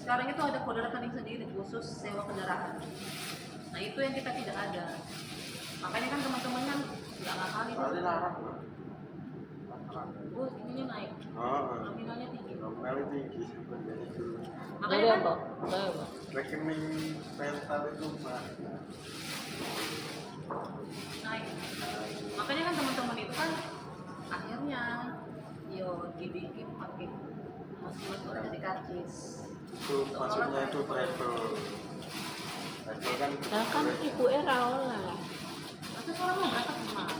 Sekarang itu ada kode rekening sendiri khusus sewa kendaraan. Nah itu yang kita tidak ada. Makanya kan teman-teman kan nggak ngakali itu. Kali larang loh. Oh ininya naik. Nominalnya tinggi. Nominalnya tinggi sebenarnya dulu. Makanya kan Rekening rental itu mah naik. Makanya kan teman-teman itu kan akhirnya dibikin pakai Mas udah kasih karcis. Itu maksudnya itu travel kan Kan ibu era oleh. Masa orang mau berangkat kemana?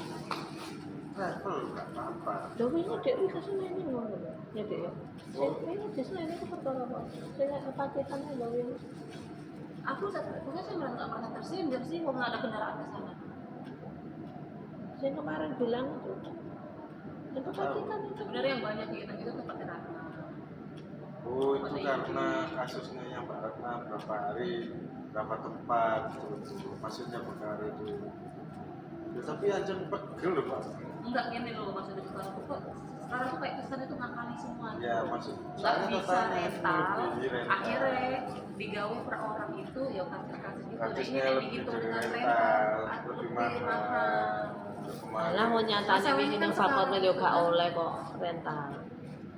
travel nggak apa-apa. Loh ini dek bisa seneni ngono lho. Ya dek ya. Ini di seneni itu perkara apa? Saya kepaketan lho ini. Aku saya nggak pernah tersindir sih mau ada kendaraan ke sana. Saya kemarin bilang itu kepaketan itu sebenarnya yang banyak kita itu tempat kendaraan. Oh itu karena kasusnya yang Mbak Ratna berapa hari berapa tempat gitu. Maksudnya perkara itu. Ya, tapi aja pegel loh Pak. Enggak gini loh maksudnya sekarang tuh kayak kesan itu ngakali semua. Ya maksud Nggak saya bisa tanya rental, lebih rental. akhirnya digawe per orang itu ya karcis gitu. Karcisnya Ini lebih gitu dari dengan rental, atau lebih mahal. mahal. Malah mau nyatanya ini yang favoritnya juga gak oleh kok rental.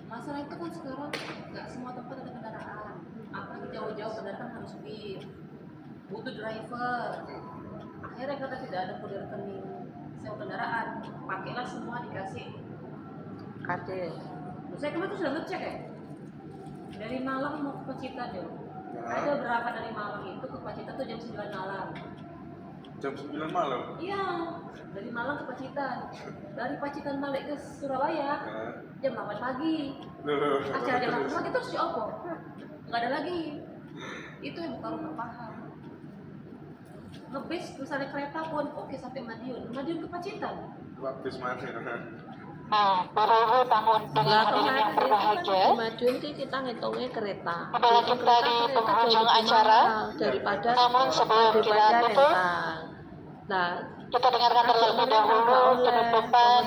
Masalah itu kan sekarang nggak semua tempat ada kendaraan. Apalagi jauh-jauh kendaraan harus supir, butuh driver. Akhirnya karena tidak ada kode rekening sewa kendaraan, pakailah semua dikasih. Karcis. Saya kemarin tuh sudah ngecek ya. Dari Malang mau ke Pacitan ya. Ada berapa dari Malang itu ke Pacitan tuh jam 9 malam. Jam 9 malam. Iya, dari Malang ke Pacitan. Dari Pacitan balik ke Surabaya Nah, jam 8 pagi. loh. Acara jam 8 pagi terus si Oppo. Nggak ada lagi. Itu yang bukan rumah paham. Ngebis misalnya kereta pun oke sampai Madiun ke Pacitan. Habis mana? Nah, baru tahun dengan hadirin yang berbahagia, Madiun sih kita ngitungnya kereta. apalagi tadi penghujung acara, Daripada namun sebelum kita daripada tutup, rental. Nah, kita dengarkan terlebih dahulu penutupan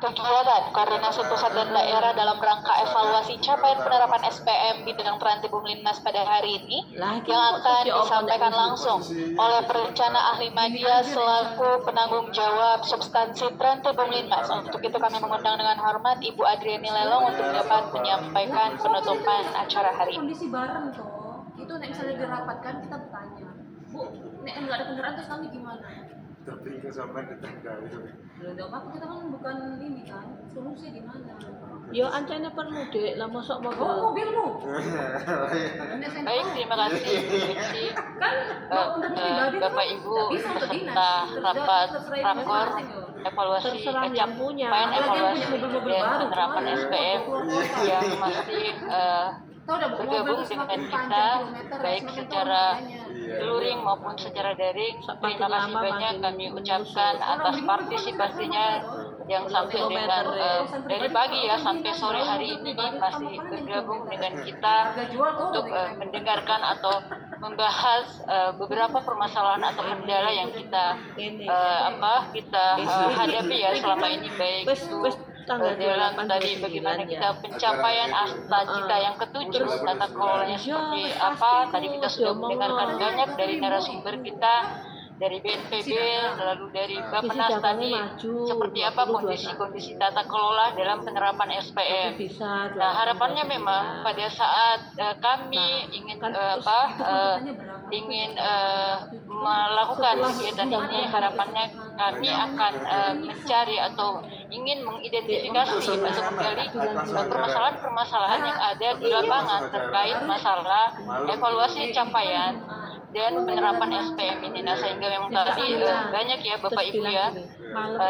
kegiatan Koordinasi Pusat dan Daerah dalam rangka evaluasi capaian penerapan SPM bidang peran Tibum Linmas pada hari ini yang akan disampaikan langsung oleh perencana ahli media selaku penanggung jawab substansi peran Tibum Linmas. Untuk itu kami mengundang dengan hormat Ibu Adriani Lelong untuk dapat menyampaikan penutupan acara hari ini. Kondisi bareng tuh. Itu nek misalnya dirapatkan kita bertanya, Bu, nek nggak ada kendaraan terus kami gimana? Terpingin sampai di tangga itu. Belum jawab apa kita kan bukan ini kan, solusi gimana? yo ancane perlu dek, lah mosok Oh mobil. mobilmu. Baik, terima kasih Bu Desi. Kan bawa kendaraan pribadi tuh Bapak kan Ibu nggak bisa untuk dinas. peserta Terus rapat terserah rakor masing-masing loh. evaluasi Terserah yang punya. capaian Apalagi yang evaluasi punya mobil-mobil dan baru, penerapan cuman SPM keluar kota. yang masih Tahu udah bergabung mobil dengan semakin kita panjang kilometer, baik semakin secara tahu harganya. luring maupun secara daring. Semakin Terima kasih lama banyak makin kami menyusut. ucapkan atas partisipasinya yang sampai dengan dari pagi ya sampai sore hari ini masih bergabung dengan kita untuk mendengarkan atau membahas beberapa permasalahan atau kendala yang kita hadapi ya selama ini, baik Wes itu tanggal dalam 28 tadi bagaimana kita pencapaian asta cita yang ketujuh, tata kelolanya seperti apa. Tadi kita sudah mendengarkan banyak dari narasumber kita, dari BNPB, lalu dari Bappenas tadi, seperti apa kondisi-kondisi tata kelola dalam penerapan SPM. bisa. Nah, harapannya memang pada saat kami ingin melakukan kegiatan ini, harapannya kami akan mencari atau ingin mengidentifikasi atau menggali permasalahan-permasalahan yang ada di lapangan terkait masalah evaluasi capaian dan penerapan SPM ini. Nah, sehingga memang tadi banyak ya Bapak Ibu ya.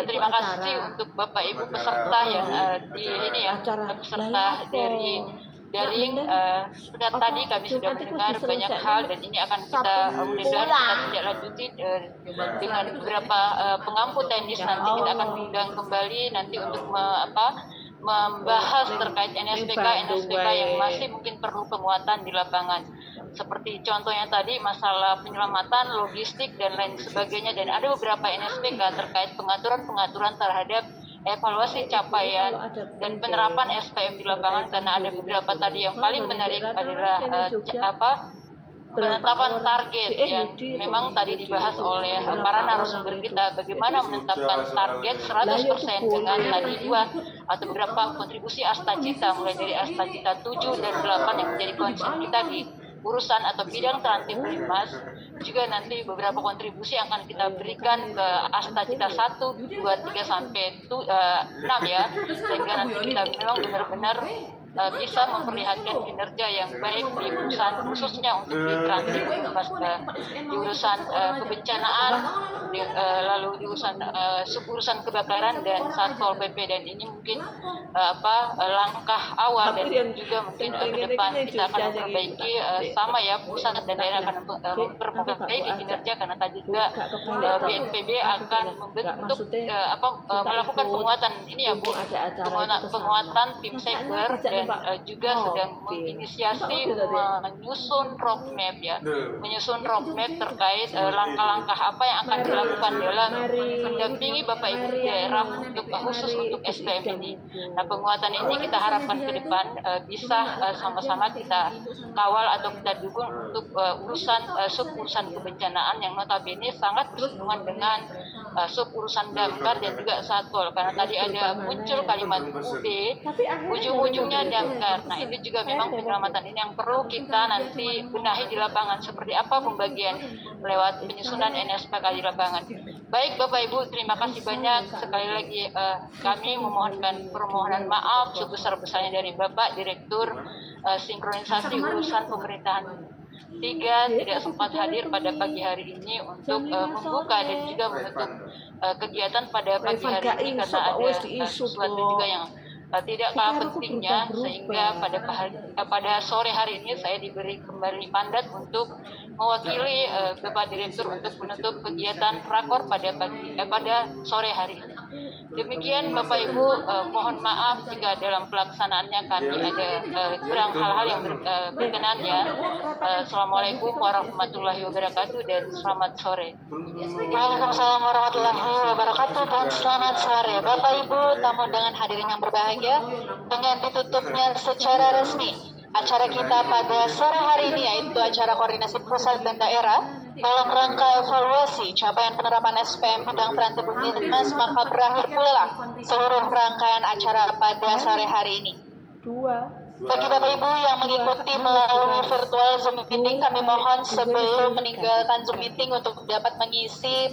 Terima kasih untuk Bapak Ibu peserta yang di ini ya, peserta dari daring. Seperti tadi kami sudah mendengar banyak hal dan ini akan kita mudah-mudahan kita tidak lanjuti dengan beberapa pengampu teknis. Nanti kita akan undang kembali nanti untuk membahas terkait NSPK yang masih mungkin perlu penguatan di lapangan. Seperti contohnya tadi masalah penyelamatan, logistik dan lain sebagainya, dan ada beberapa NSPK terkait pengaturan-pengaturan terhadap evaluasi capaian dan penerapan SPM di lapangan, karena ada beberapa tadi yang paling menarik adalah penetapan target yang memang tadi dibahas oleh para narasumber kita, bagaimana menetapkan target 100% dengan tadi dua atau beberapa kontribusi asta cita, mulai dari asta cita 7 dan 8 yang menjadi concern kita di urusan atau bidang Trantib Linmas. Juga nanti beberapa kontribusi yang akan kita berikan ke asta cita 1, 2, 3 sampai 6 ya, sehingga nanti kita memang benar-benar bisa memperlihatkan kinerja yang baik di urusan khususnya untuk di transit di urusan kebencanaan, lalu di urusan kebakaran dan Satpol PP, dan ini mungkin langkah awal dan juga mungkin ke depan kita akan memperbaiki sama ya, pusat dan daerah akan memperbaiki kinerja, karena tadi juga BNPB akan membentuk melakukan penguatan ini ya Bu, penguatan tim cyber, dan juga sedang menginisiasi menyusun roadmap ya, terkait langkah-langkah apa yang akan dilakukan dalam mendampingi Bapak Ibu di daerah khusus untuk SPM ini. Nah, penguatan ini kita harapkan ke depan bisa sama-sama kita kawal atau kita dukung untuk sub-urusan kebencanaan yang notabene sangat bersinggungan dengan sub-urusan damkar dan juga satpol, karena tadi ada muncul kalimat UB, ujung-ujungnya damkar. Nah, ini juga memang penyelamatan ini yang perlu kita nanti benahi di lapangan, seperti apa pembagian lewat penyusunan NSPK di lapangan. Baik Bapak Ibu, terima kasih banyak. Sekali lagi kami memohonkan permohonan maaf sebesar-besarnya dari Bapak Direktur Sinkronisasi Urusan Pemerintahan 3 tidak sempat hadir pada pagi hari ini untuk membuka dan juga menutup kegiatan pada pagi hari ini, karena ada sesuatu juga yang tidak kalah pentingnya, sehingga pada sore hari ini saya diberi kembali mandat untuk mewakili Bapak Direktur untuk menutup kegiatan rakor pada sore hari ini. Demikian Bapak Ibu, mohon maaf jika dalam pelaksanaannya kami ada kurang hal-hal yang berkenan ya. Assalamualaikum warahmatullahi wabarakatuh dan selamat sore. Waalaikumsalam warahmatullahi wabarakatuh dan selamat sore Bapak Ibu tamu dengan hadirin yang berbahagia. Dengan ditutupnya secara resmi acara kita pada sore hari ini, yaitu acara koordinasi pusat dan daerah dalam rangka evaluasi capaian penerapan SPM bidang peran tubuh Dinas, maka berakhir pula seluruh rangkaian acara pada sore hari ini. Bagi Bapak Ibu yang mengikuti melalui virtual Zoom meeting, kami mohon sebelum meninggalkan Zoom meeting untuk dapat mengisi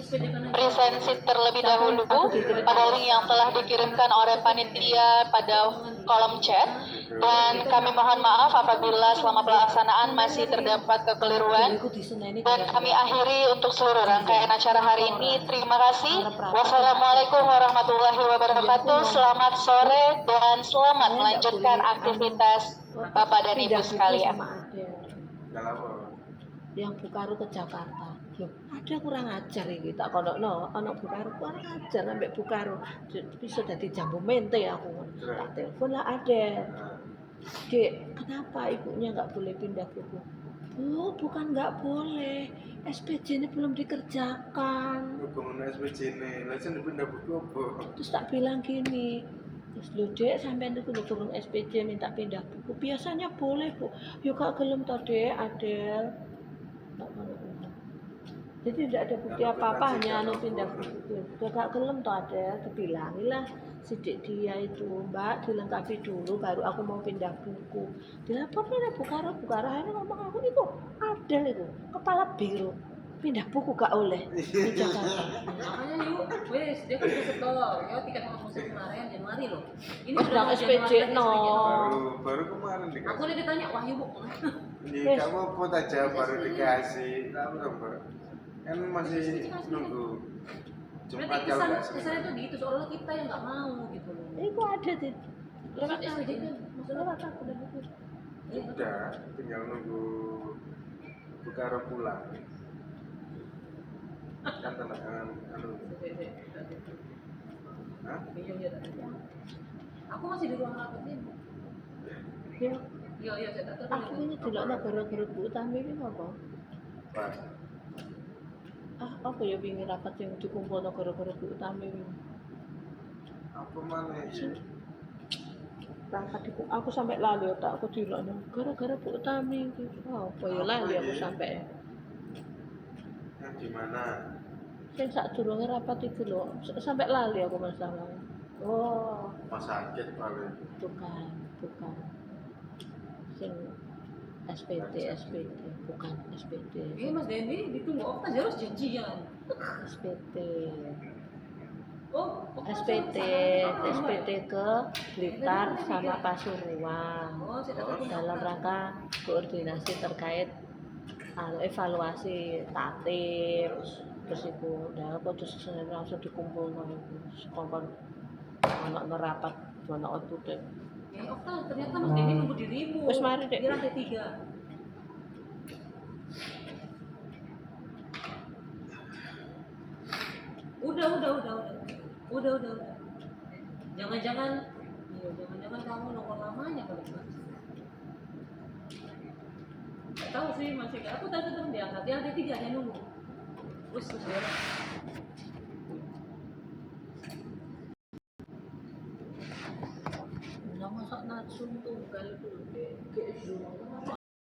presensi terlebih dahulu pada link yang telah dikirimkan oleh panitia pada kolom chat. Dan kami mohon maaf apabila selama pelaksanaan masih terdapat kekeliruan. Dan kami akhiri untuk seluruh rangkaian acara hari ini. Terima kasih. Wassalamualaikum warahmatullahi wabarakatuh. Selamat sore dan selamat melanjutkan aktivitas Bapak dan Ibu sekalian. Yang Bukaru ke Jakarta. Loh, ada kurang ajar iki tak konokno, ana Bukaru kurang ajar ambek Bukaru. Bisa dadi jambu mente aku. Tak telepon lah ada. Dek, kenapa ibunya nggak boleh pindah buku? Oh, bukan nggak boleh. SPJ ini belum dikerjakan. Hubungan SPJ ini, langsung pindah buku apa? Terus tak bilang gini, terus lo dek sampai itu hubungan SPJ minta pindah buku. Biasanya boleh bu. Yuk gak gelem toh dek, Adel. Jadi tidak ada bukti apa-apa, hanya anu pindah buku. Gak gelem toh Adel, dibilangilah sidik dia itu, Mbak dilengkapi dulu baru aku mau pindah buku. Dilaporkan Bukaru akhirnya ngomong aku itu Adel itu kepala biru pindah buku gak oleh di Jakarta. Makanya yuk, wes dia kan setor, ya tiket masuk kemarin Januari loh. Ini sudah SPJ no. Baru kemarin dikasih. Aku udah ditanya Wahyu bu. Ini kamu pun aja baru dikasih, tahu nggak? Kan masih nunggu. Berarti kesannya tuh gitu, soalnya kita yang nggak mau gitu loh. Itu ada di lewat SPJ kan, maksudnya lewat aku udah buku. Udah, tinggal nunggu Bukaru pulang. Kan tanda tangan anu. Hah? Aku masih di ruang rapat ini. Iya, saya tak tahu. Aku ini delokno gara-gara Bu Utami iki apa? Pas. Apa ya wingi rapat yang dikumpulno gara-gara Bu Utami wingi. Apa maneh? Rapat aku sampai lali otak aku dilokno gara-gara Bu Utami iki. Apa ya lali aku sampai. Yang gimana? Sing sadurunge rapat iku lho, sampai lali aku masalah. Oh, Rumah sakit paling. bukan. Sing SPD, bukan SPD. Mas Dendi ditunggu apa harus janjian. SPD. SPT ke Blitar sama Pasuruan dalam rangka koordinasi terkait evaluasi tatip terus itu udah aku terus langsung dikumpul sekongkol anak ngerapat anak output deh. Ternyata Mas Denny nunggu dirimu. Wes mari dek. Di lantai 3. Udah. Jangan-jangan kamu nongol lamanya kali Mas. Gak tahu sih masih gak. Aku tadi tuh diangkat di lantai 3 aja nunggu. Terus ya. Nah, masak natsum tunggal itu kayak